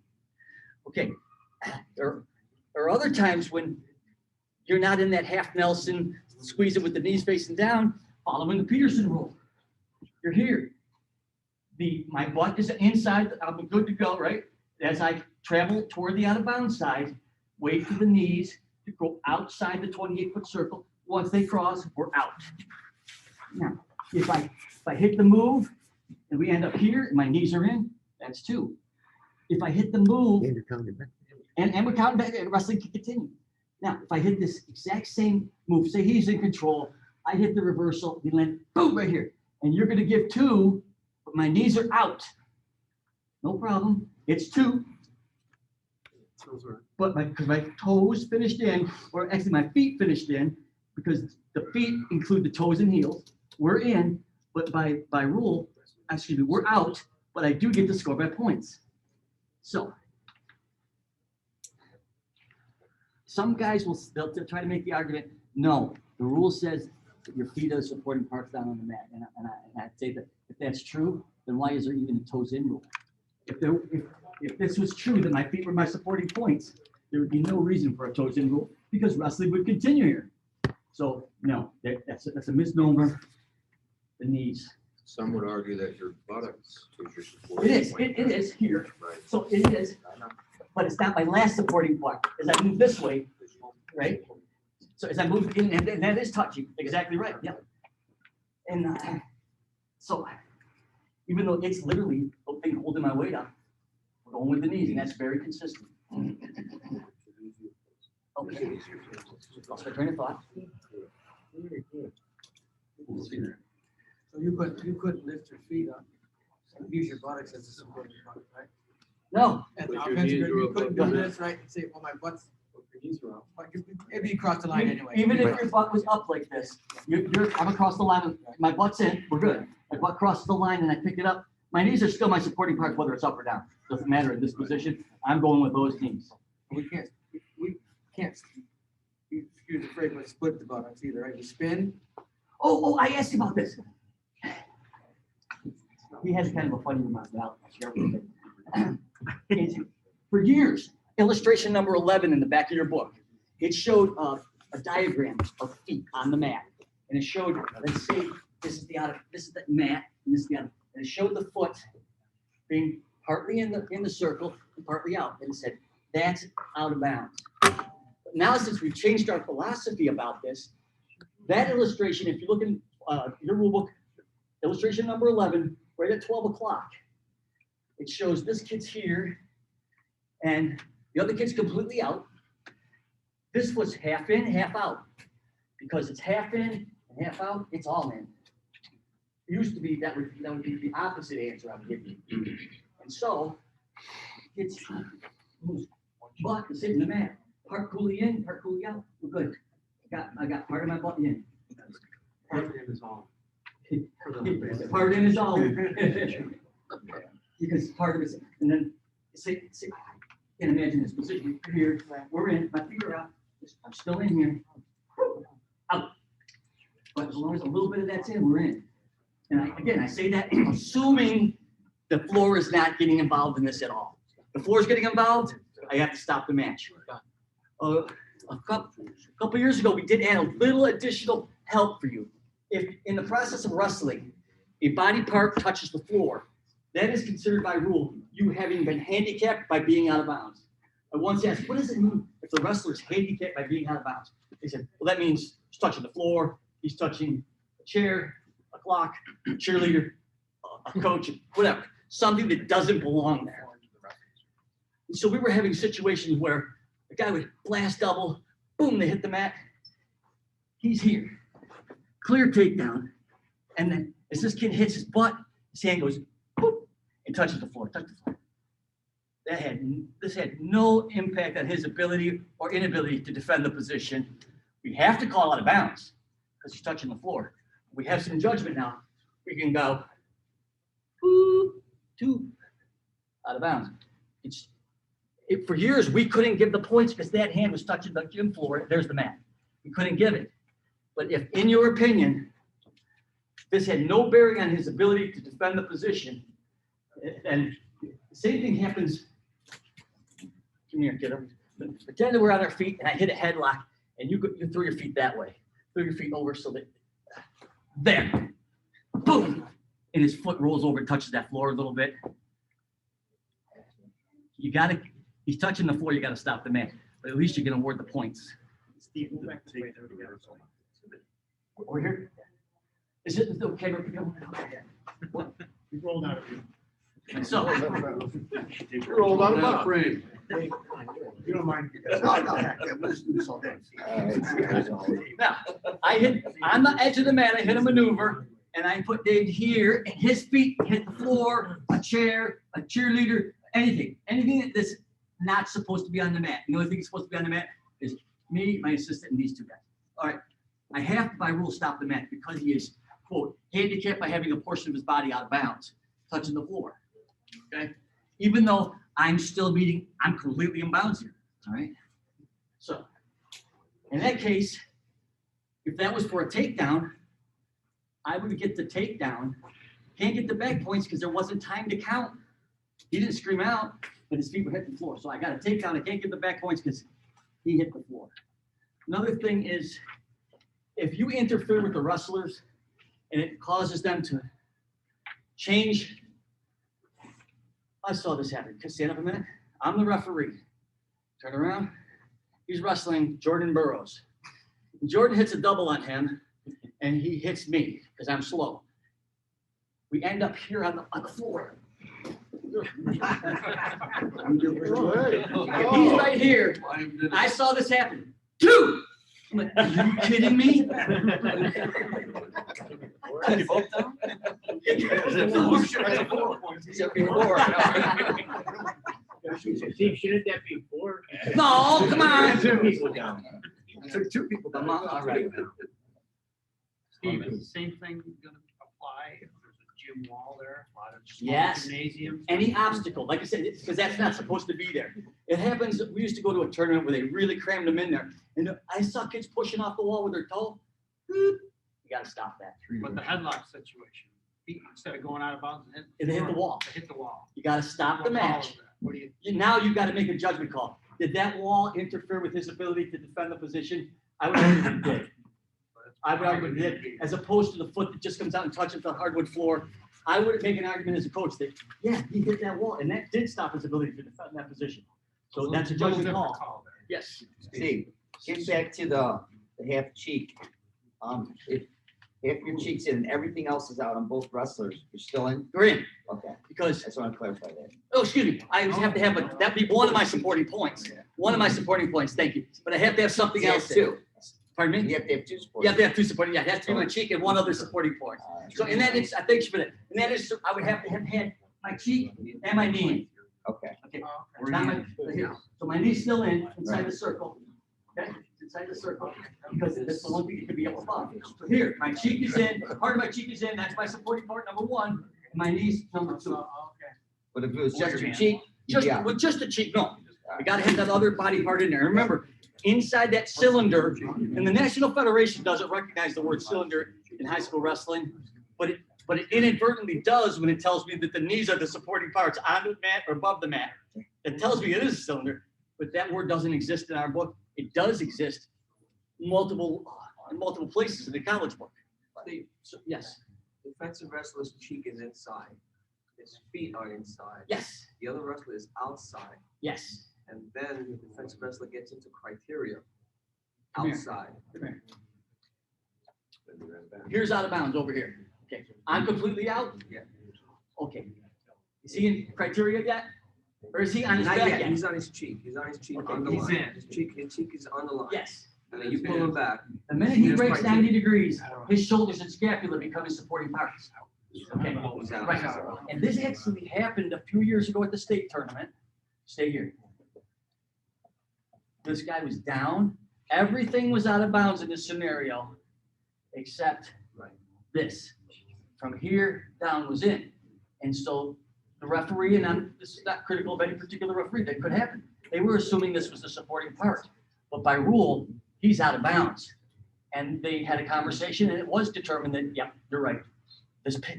Speaker 2: Okay, there are other times when you're not in that half Nelson, squeeze it with the knees facing down, following the Peterson rule. You're here. My butt is inside, I'm good to go, right? As I travel toward the out of bounds side, wait for the knees to go outside the 28-foot circle. Once they cross, we're out. Now, if I hit the move and we end up here and my knees are in, that's 2. If I hit the move and we're counting back and wrestling can continue. Now, if I hit this exact same move, say he's in control, I hit the reversal, we land, boom, right here. And you're gonna give 2, but my knees are out. No problem, it's 2. But because my toes finished in, or actually my feet finished in, because the feet include the toes and heels, we're in, but by rule, excuse me, we're out, but I do get to score by points. So some guys they'll try to make the argument, no, the rule says that your feet are supporting parts down on the mat. And I'd say that if that's true, then why is there even a toes in rule? If this was true, that my feet were my supporting points, there would be no reason for a toes in rule because wrestling would continue here. So no, that's a misnomer. The knees.
Speaker 4: Some would argue that your buttocks is your support.
Speaker 2: It is, it is here.
Speaker 4: Right.
Speaker 2: So it is, but it's not my last supporting part. As I move this way, right? So as I move in, and that is touching, exactly right, yeah. And so even though it's literally the thing holding my weight up, we're going with the knees, and that's very consistent. Okay. Lost my train of thought.
Speaker 3: So you couldn't lift your feet up, use your buttocks as a supporting part, right?
Speaker 2: No.
Speaker 3: At the
Speaker 4: With your
Speaker 3: offensive,
Speaker 4: knees are
Speaker 3: you
Speaker 4: above
Speaker 3: couldn't
Speaker 4: your
Speaker 3: do
Speaker 4: neck.
Speaker 3: this, right, and say, well, my butt's, maybe you crossed the line anyway.
Speaker 2: Even if your butt was up like this, I'm across the line, my butt's in, we're good. My butt crosses the line and I pick it up. My knees are still my supporting parts, whether it's up or down. Doesn't matter in this position. I'm going with those knees.
Speaker 3: We can't, excuse the phrase, but split the buttocks either, right? You spin.
Speaker 2: Oh, I asked you about this. He has kind of a funny remark. I'll share with you. For years, illustration number 11 in the back of your book, it showed a diagram of feet on the mat. And it showed, let's say, this is the mat, and this is the out. And it showed the foot being partly in the circle and partly out. And it said, that's out of bounds. But now, since we've changed our philosophy about this, that illustration, if you look in your rule book, illustration number 11, right at 12 o'clock, it shows this kid's here and the other kid's completely out. This foot's half in, half out. Because it's half in and half out, it's all in. It used to be that would be the opposite answer I would give you. And so it's butt is hitting the mat. Part coolie in, part coolie out. We're good. I got part of my butt in.
Speaker 7: Part of it is all.
Speaker 2: Part in is all. Because part of it's, and then say, I can't imagine this position. Here, we're in, my feet are out. I'm still in here. Out. But as long as a little bit of that's in, we're in. And I say that assuming the floor is not getting involved in this at all. The floor is getting involved, I have to stop the match. A couple years ago, we did add a little additional help for you. If in the process of wrestling, a body part touches the floor, that is considered by rule you having been handicapped by being out of bounds. I once asked, what does it mean if the wrestler is handicapped by being out of bounds? They said, well, that means he's touching the floor, he's touching a chair, a clock, a cheerleader, a coach, whatever, something that doesn't belong there. And so we were having situations where a guy would blast double, boom, they hit the mat. He's here. Clear takedown. And then as this kid hits his butt, his hand goes, boop, and touches the floor, touches the floor. This had no impact on his ability or inability to defend the position. We have to call out of bounds because he's touching the floor. We have some judgment now. We can go two out of bounds. For years, we couldn't give the points because that hand was touching the gym floor. There's the mat. We couldn't give it. But if, in your opinion, this had no bearing on his ability to defend the position, and the same thing happens. Come here, kiddo. Pretend that we're on our feet and I hit a headlock and you throw your feet that way. Throw your feet over so that, there, boom. And his foot rolls over and touches that floor a little bit. He's touching the floor, you gotta stop the man. But at least you can award the points. Steve, move back to over here. Is it okay? What?
Speaker 13: You rolled out of here.
Speaker 2: So,
Speaker 4: Rolled out of bounds.
Speaker 13: Frame. You don't mind. Let's do this all day.
Speaker 2: now, I hit on the edge of the mat, I hit a maneuver, and I put Dave here, and his feet hit the floor, a chair, a cheerleader, anything that's not supposed to be on the mat. The only thing that's supposed to be on the mat is me, my assistant, and these two guys. All right, I have to, by rule, stop the mat because he is, quote, handicapped by having a portion of his body out of bounds, touching the floor. Okay, even though I'm still meeting, I'm completely in bounds here. All right. So, in that case, if that was for a takedown, I would get the takedown. Can't get the back points because there wasn't time to count. He didn't scream out, but his feet were hitting the floor. So I got a takedown. I can't get the back points because he hit the floor. Another thing is, if you interfere with the wrestlers and it causes them to change. I saw this happen. Just stand up a minute. I'm the referee. Turn around. He's wrestling Jordan Burroughs. Jordan hits a double on him, and he hits me because I'm slow. We end up here on the floor. He's right here. I saw this happen. Two. I'm like, are you kidding me?
Speaker 8: Steve, shouldn't that be four?
Speaker 2: No, come on.
Speaker 8: Two people down.
Speaker 12: Took two people.
Speaker 2: Come on, all right.
Speaker 10: Steve, is the same thing gonna apply if there's a gym wall there, a lot of small
Speaker 2: Yes.
Speaker 10: gymnasiums?
Speaker 2: Any obstacle, like I said, because that's not supposed to be there. It happens, we used to go to a tournament where they really crammed them in there. And I saw kids pushing off the wall with their toe. You gotta stop that.
Speaker 10: But the headlock situation, instead of going out of bounds and
Speaker 2: It hit the wall.
Speaker 10: Hit the wall.
Speaker 2: You gotta stop the
Speaker 10: What call
Speaker 2: match.
Speaker 10: is that? What do you?
Speaker 2: Now you've got to make a judgment call. Did that wall interfere with his ability to defend the position? I would argue it did. I would argue it did, as opposed to the foot that just comes out and touches the hardwood floor. I would make an argument as a coach that, yeah, he hit that wall, and that did stop his ability to defend that position. So that's a
Speaker 10: Little
Speaker 2: judgment
Speaker 10: different
Speaker 2: call.
Speaker 10: there.
Speaker 2: Yes.
Speaker 14: Steve, get back to the half cheek. If your cheek's in, everything else is out on both wrestlers, you're still in?
Speaker 2: We're in,
Speaker 14: Okay,
Speaker 2: because,
Speaker 14: I just want to clarify that.
Speaker 2: oh, excuse me, I have to have, that'd be one of my supporting points. One of my supporting points, thank you. But I have to have something
Speaker 14: You
Speaker 2: else.
Speaker 14: have two.
Speaker 2: Pardon me?
Speaker 14: You have to have two sports.
Speaker 2: You have to have two supporting, yeah, it has to be my cheek and one other supporting point. So in that instance, I thank you for that. In that instance, I would have to have had my cheek and my knee.
Speaker 14: Okay.
Speaker 2: Okay. Not my, here. So my knee's still inside the circle. Okay, inside the circle, because that's the one thing that could be up above. So here, my cheek is in, part of my cheek is in, that's my supporting part, number one, and my knee's number two.
Speaker 14: But if it was just your cheek,
Speaker 2: Just,
Speaker 14: yeah.
Speaker 2: with just the cheek, no. We gotta have that other body part in there. Remember, inside that cylinder, and the National Federation doesn't recognize the word cylinder in high school wrestling, but it inadvertently does when it tells me that the knees are the supporting parts on the mat or above the mat. It tells me it is a cylinder, but that word doesn't exist in our book. It does exist in multiple places in the college book. So, yes,
Speaker 10: Defensive wrestler's cheek is inside. His feet are inside.
Speaker 2: yes,
Speaker 10: The other wrestler is outside.
Speaker 2: yes.
Speaker 10: And then the defensive wrestler gets into criteria.
Speaker 2: Come here.
Speaker 10: Outside.
Speaker 2: Come here. Here's out of bounds over here. Okay, I'm completely out?
Speaker 10: Yeah.
Speaker 2: Okay. Is he in criteria yet? Or is he on his
Speaker 10: Not
Speaker 2: back
Speaker 10: yet,
Speaker 2: yet?
Speaker 10: he's on his cheek. He's on his cheek
Speaker 2: Okay,
Speaker 10: on the
Speaker 2: he's
Speaker 10: line.
Speaker 2: in.
Speaker 10: His cheek is on the line.
Speaker 2: Yes.
Speaker 10: And then you pull him back.
Speaker 2: The minute he
Speaker 10: Here's
Speaker 2: breaks
Speaker 10: criteria.
Speaker 2: 90 degrees, his shoulders and scapula become his supporting parts. Okay,
Speaker 10: He's out.
Speaker 2: right. And this actually happened a few years ago at the state tournament. stay here. This guy was down. Everything was out of bounds in this scenario, except this. From here down was in. And so the referee, and this is not critical of any particular referee, that could happen. They were assuming this was the supporting part. But by rule, he's out of bounds. And they had a conversation, and it was determined that, yeah, you're right.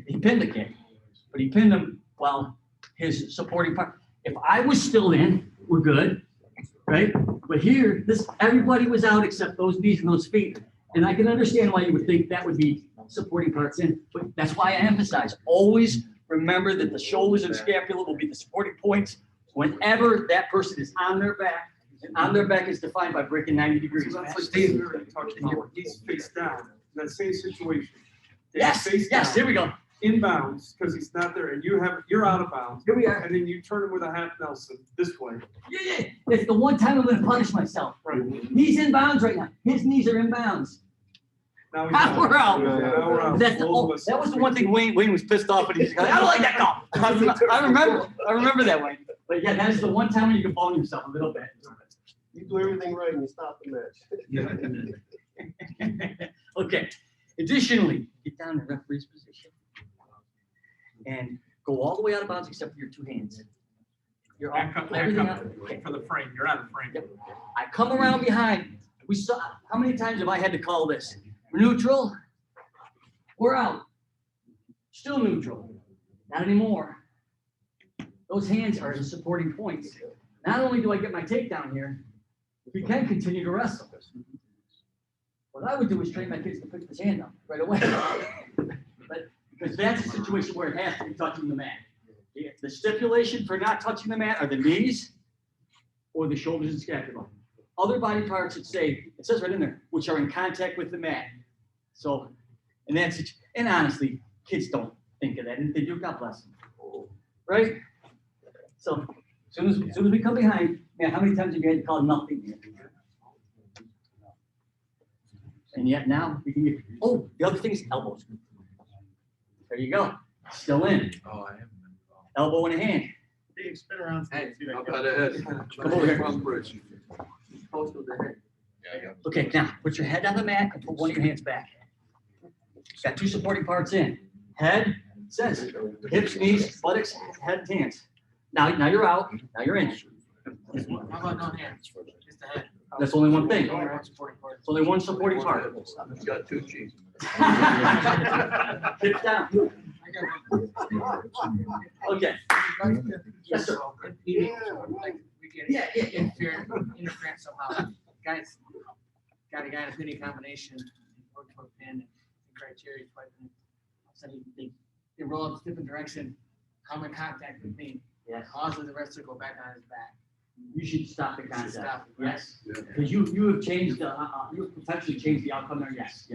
Speaker 2: He pinned the kid, but he pinned him while his supporting part. If I was still in, we're good, right? But here, everybody was out except those knees and those feet. And I can understand why you would think that would be supporting parts in, but that's why I emphasize, always remember that the shoulders and scapula will be the supporting points whenever that person is on their back. And on their back is defined by breaking 90 degrees.
Speaker 1: So that's like David talked about. He's face down, that same situation.
Speaker 2: Yes,
Speaker 1: Face
Speaker 2: yes,
Speaker 1: down,
Speaker 2: here we go.
Speaker 1: Inbounds, because he's not there, and you're out of bounds.
Speaker 2: Here we are.
Speaker 1: And then you turn him with a half Nelson this way.
Speaker 2: Yeah. It's the one time I'm gonna punish myself.
Speaker 1: Right.
Speaker 2: He's in bounds right now. His knees are in bounds.
Speaker 1: Now he's
Speaker 2: Ah, we're out.
Speaker 1: Now we're out.
Speaker 2: That was the one thing Wayne was pissed off, and he's like, I don't like that call. I remember that, Wayne. But yeah, that is the one time when you can bone yourself a little bit.
Speaker 13: You do everything right and you stop the match.
Speaker 2: Okay. Additionally, get down to referee's position and go all the way out of bounds except for your two hands. You're
Speaker 7: Back up,
Speaker 2: everything out.
Speaker 7: wait for the frame, you're out of frame.
Speaker 2: Yep. I come around behind. We saw, how many times have I had to call this? Neutral. We're out. Still neutral. Not anymore. Those hands are the supporting points. Not only do I get my takedown here, we can continue to wrestle. What I would do is train my kids to pick this hand up right away. But because that's a situation where it has to be touching the mat. The stipulation for not touching the mat are the knees or the shoulders and scapula. Other body parts that say, it says right in there, which are in contact with the mat. So, and that's it. And honestly, kids don't think of that. And if they do, God bless them. Right? So, as soon as we come behind, man, how many times have you had to call nothing here? And yet now we can get, oh, the other thing is elbows. There you go. Still in.
Speaker 4: Oh, I haven't.
Speaker 2: Elbow in a hand.
Speaker 10: Dave, spin around.
Speaker 4: Hey, how about a head?
Speaker 2: Come over here.
Speaker 4: Bridge.
Speaker 2: Close to the head. Okay, now put your head on the mat and put one of your hands back. Got two supporting parts in. Head says hips, knees, buttocks, head, hands. Now you're out. Now you're in.
Speaker 3: How about no hands? Just the head.
Speaker 2: That's only one thing.
Speaker 3: Only one supporting part.
Speaker 2: It's only one supporting part.
Speaker 4: It's got two cheeks.
Speaker 2: Hips down. Okay. Yes, sir.
Speaker 3: Like, we get
Speaker 2: Yeah.
Speaker 3: interference somehow. Guys, got a guy in a pinning combination, work for a pin, and criteria, but suddenly they roll up a different direction, come in contact with me,
Speaker 2: Yes.
Speaker 3: causes the wrestler to go back on his back.
Speaker 2: You should stop the contact.
Speaker 3: Stop.
Speaker 2: Yes. Because you have changed the, you have potentially changed the outcome there. Yes.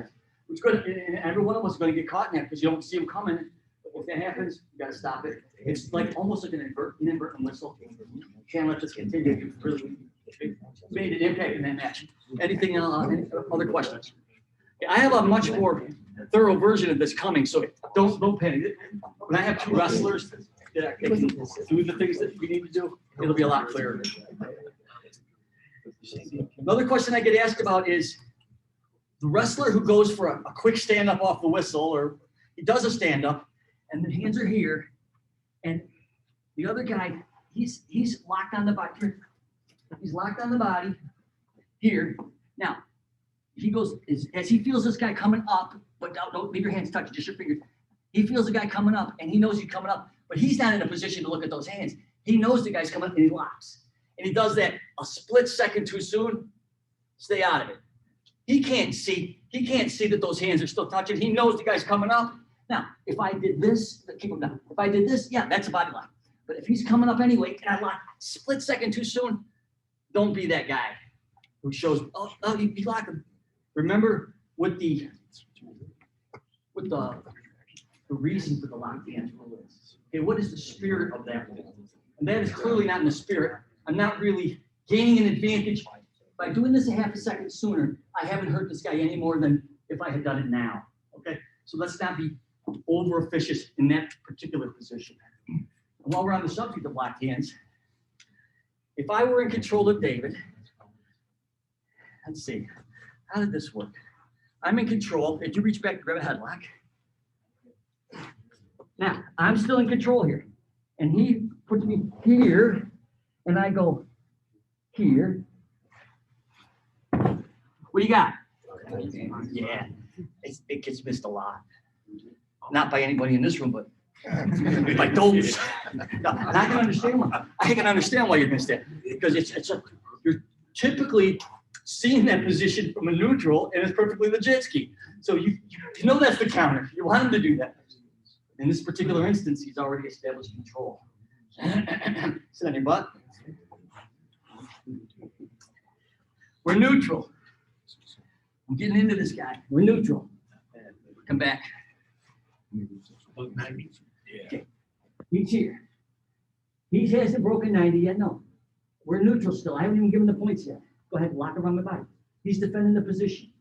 Speaker 2: It's good. And every one of us is going to get caught in that because you don't see them coming. If that happens, you got to stop it. It's like almost like an inadvertent whistle. You can't let this continue. It really made an impact in that match. Anything, any other questions? Yeah, I have a much more thorough version of this coming, so don't panic. When I have two wrestlers that can do the things that we need to do, it'll be a lot clearer. Another question I get asked about is the wrestler who goes for a quick stand up off the whistle, or he does a stand up, and the hands are here, and the other guy, he's locked on the body. He's locked on the body here. Now, he goes, as he feels this guy coming up, but don't leave your hands touch, just your fingers. He feels the guy coming up, and he knows he's coming up, but he's not in a position to look at those hands. He knows the guy's coming up, and he locks. And he does that a split second too soon. Stay out of it. He can't see that those hands are still touching. He knows the guy's coming up. Now, if I did this, keep him down. If I did this, yeah, that's a body lock. But if he's coming up anyway, and I lock split second too soon, don't be that guy who shows, oh, you lock him. Remember what the reason for the locked hands rule is. Okay, what is the spirit of that rule? And that is clearly not in the spirit. I'm not really gaining an advantage. By doing this a half a second sooner, I haven't hurt this guy any more than if I had done it now. Okay, so let's not be over officious in that particular position. And while we're on the subject of locked hands, if I were in control of David, let's see, how did this work? I'm in control. Did you reach back to grab a headlock? Now, I'm still in control here. And he puts me here, and I go here. What do you got? Yeah, it gets missed a lot. Not by anybody in this room, but by those. And I can understand why you missed it, because you're typically seeing that position from a neutral, and it's perfectly legit. So you know that's the counter. You want him to do that. In this particular instance, he's already established control. Sit on your butt. We're neutral. I'm getting into this guy. We're neutral. Come back. Okay. He's here. He hasn't broken 90 yet. No. We're neutral still. I haven't even given the points yet. Go ahead, lock around my body. He's defending the position.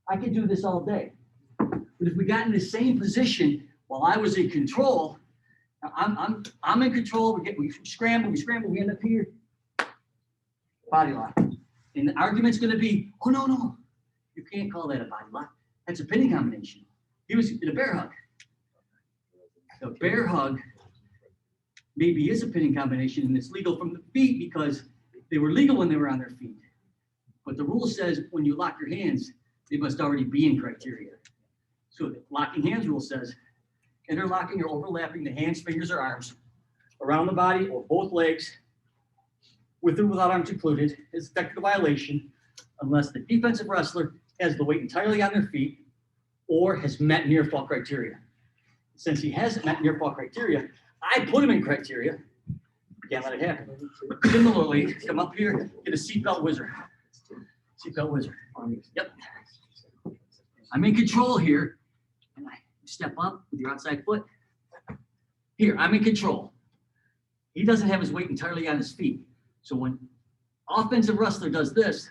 Speaker 2: I could do this all day. But if we got in the same position while I was in control, I'm in control. We scramble, we end up here. Body lock. And the argument's going to be, oh, no. You can't call that a body lock. That's a pinning combination. He was in a bear hug. The bear hug maybe is a pinning combination, and it's legal from the feet because they were legal when they were on their feet. But the rule says when you lock your hands, they must already be in criteria. So the locking hands rule says interlocking or overlapping the hands, fingers, or arms around the body or both legs, with or without arms included, is a technical violation unless the defensive wrestler has the weight entirely on their feet or has met near fall criteria. Since he hasn't met near fall criteria, I put him in criteria. Can't let it happen. Similarly, come up here, get a seatbelt wizard. Seatbelt wizard. Yep. I'm in control here. And I step up with your outside foot. Here, I'm in control. He doesn't have his weight entirely on his feet. So when offensive wrestler does this,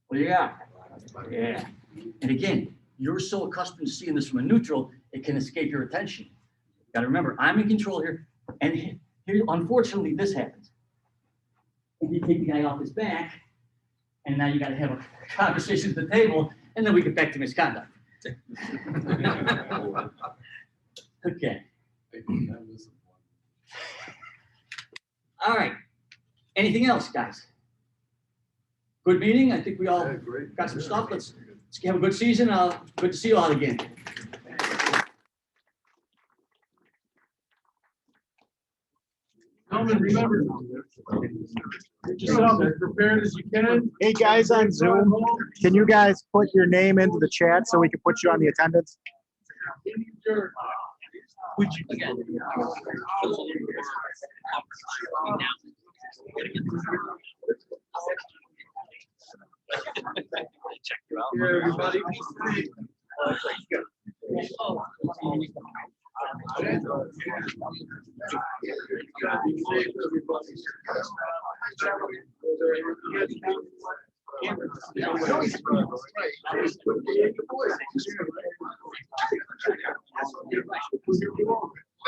Speaker 2: what do you got? Yeah. And again, you're so accustomed to seeing this from a neutral, it can escape your attention. Got to remember, I'm in control here. And here, unfortunately, this happens. If you take the guy off his back, and now you got to have a conversation at the table, and then we get back to misconduct. Okay. All right. Anything else, guys? Good meeting. I think we all got some stuff. Let's have a good season. Good to see you all again.
Speaker 1: Remember, get yourself as prepared as you can.
Speaker 15: Hey guys on Zoom, can you guys put your name into the chat so we can put you on the attendance?
Speaker 1: Here, everybody.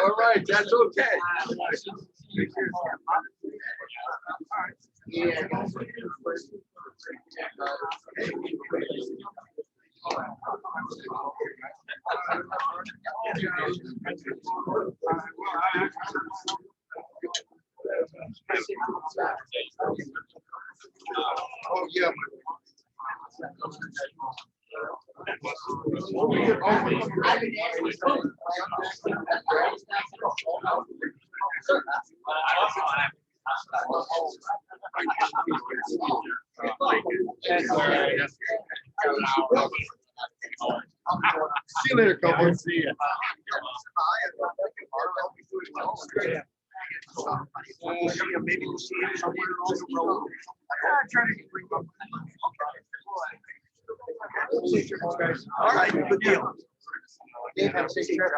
Speaker 1: All right, that's okay. Yeah. Oh, yeah. See you later, Cowboy. See ya. Maybe we'll see him somewhere on the road. All right, good deal. You gotta get your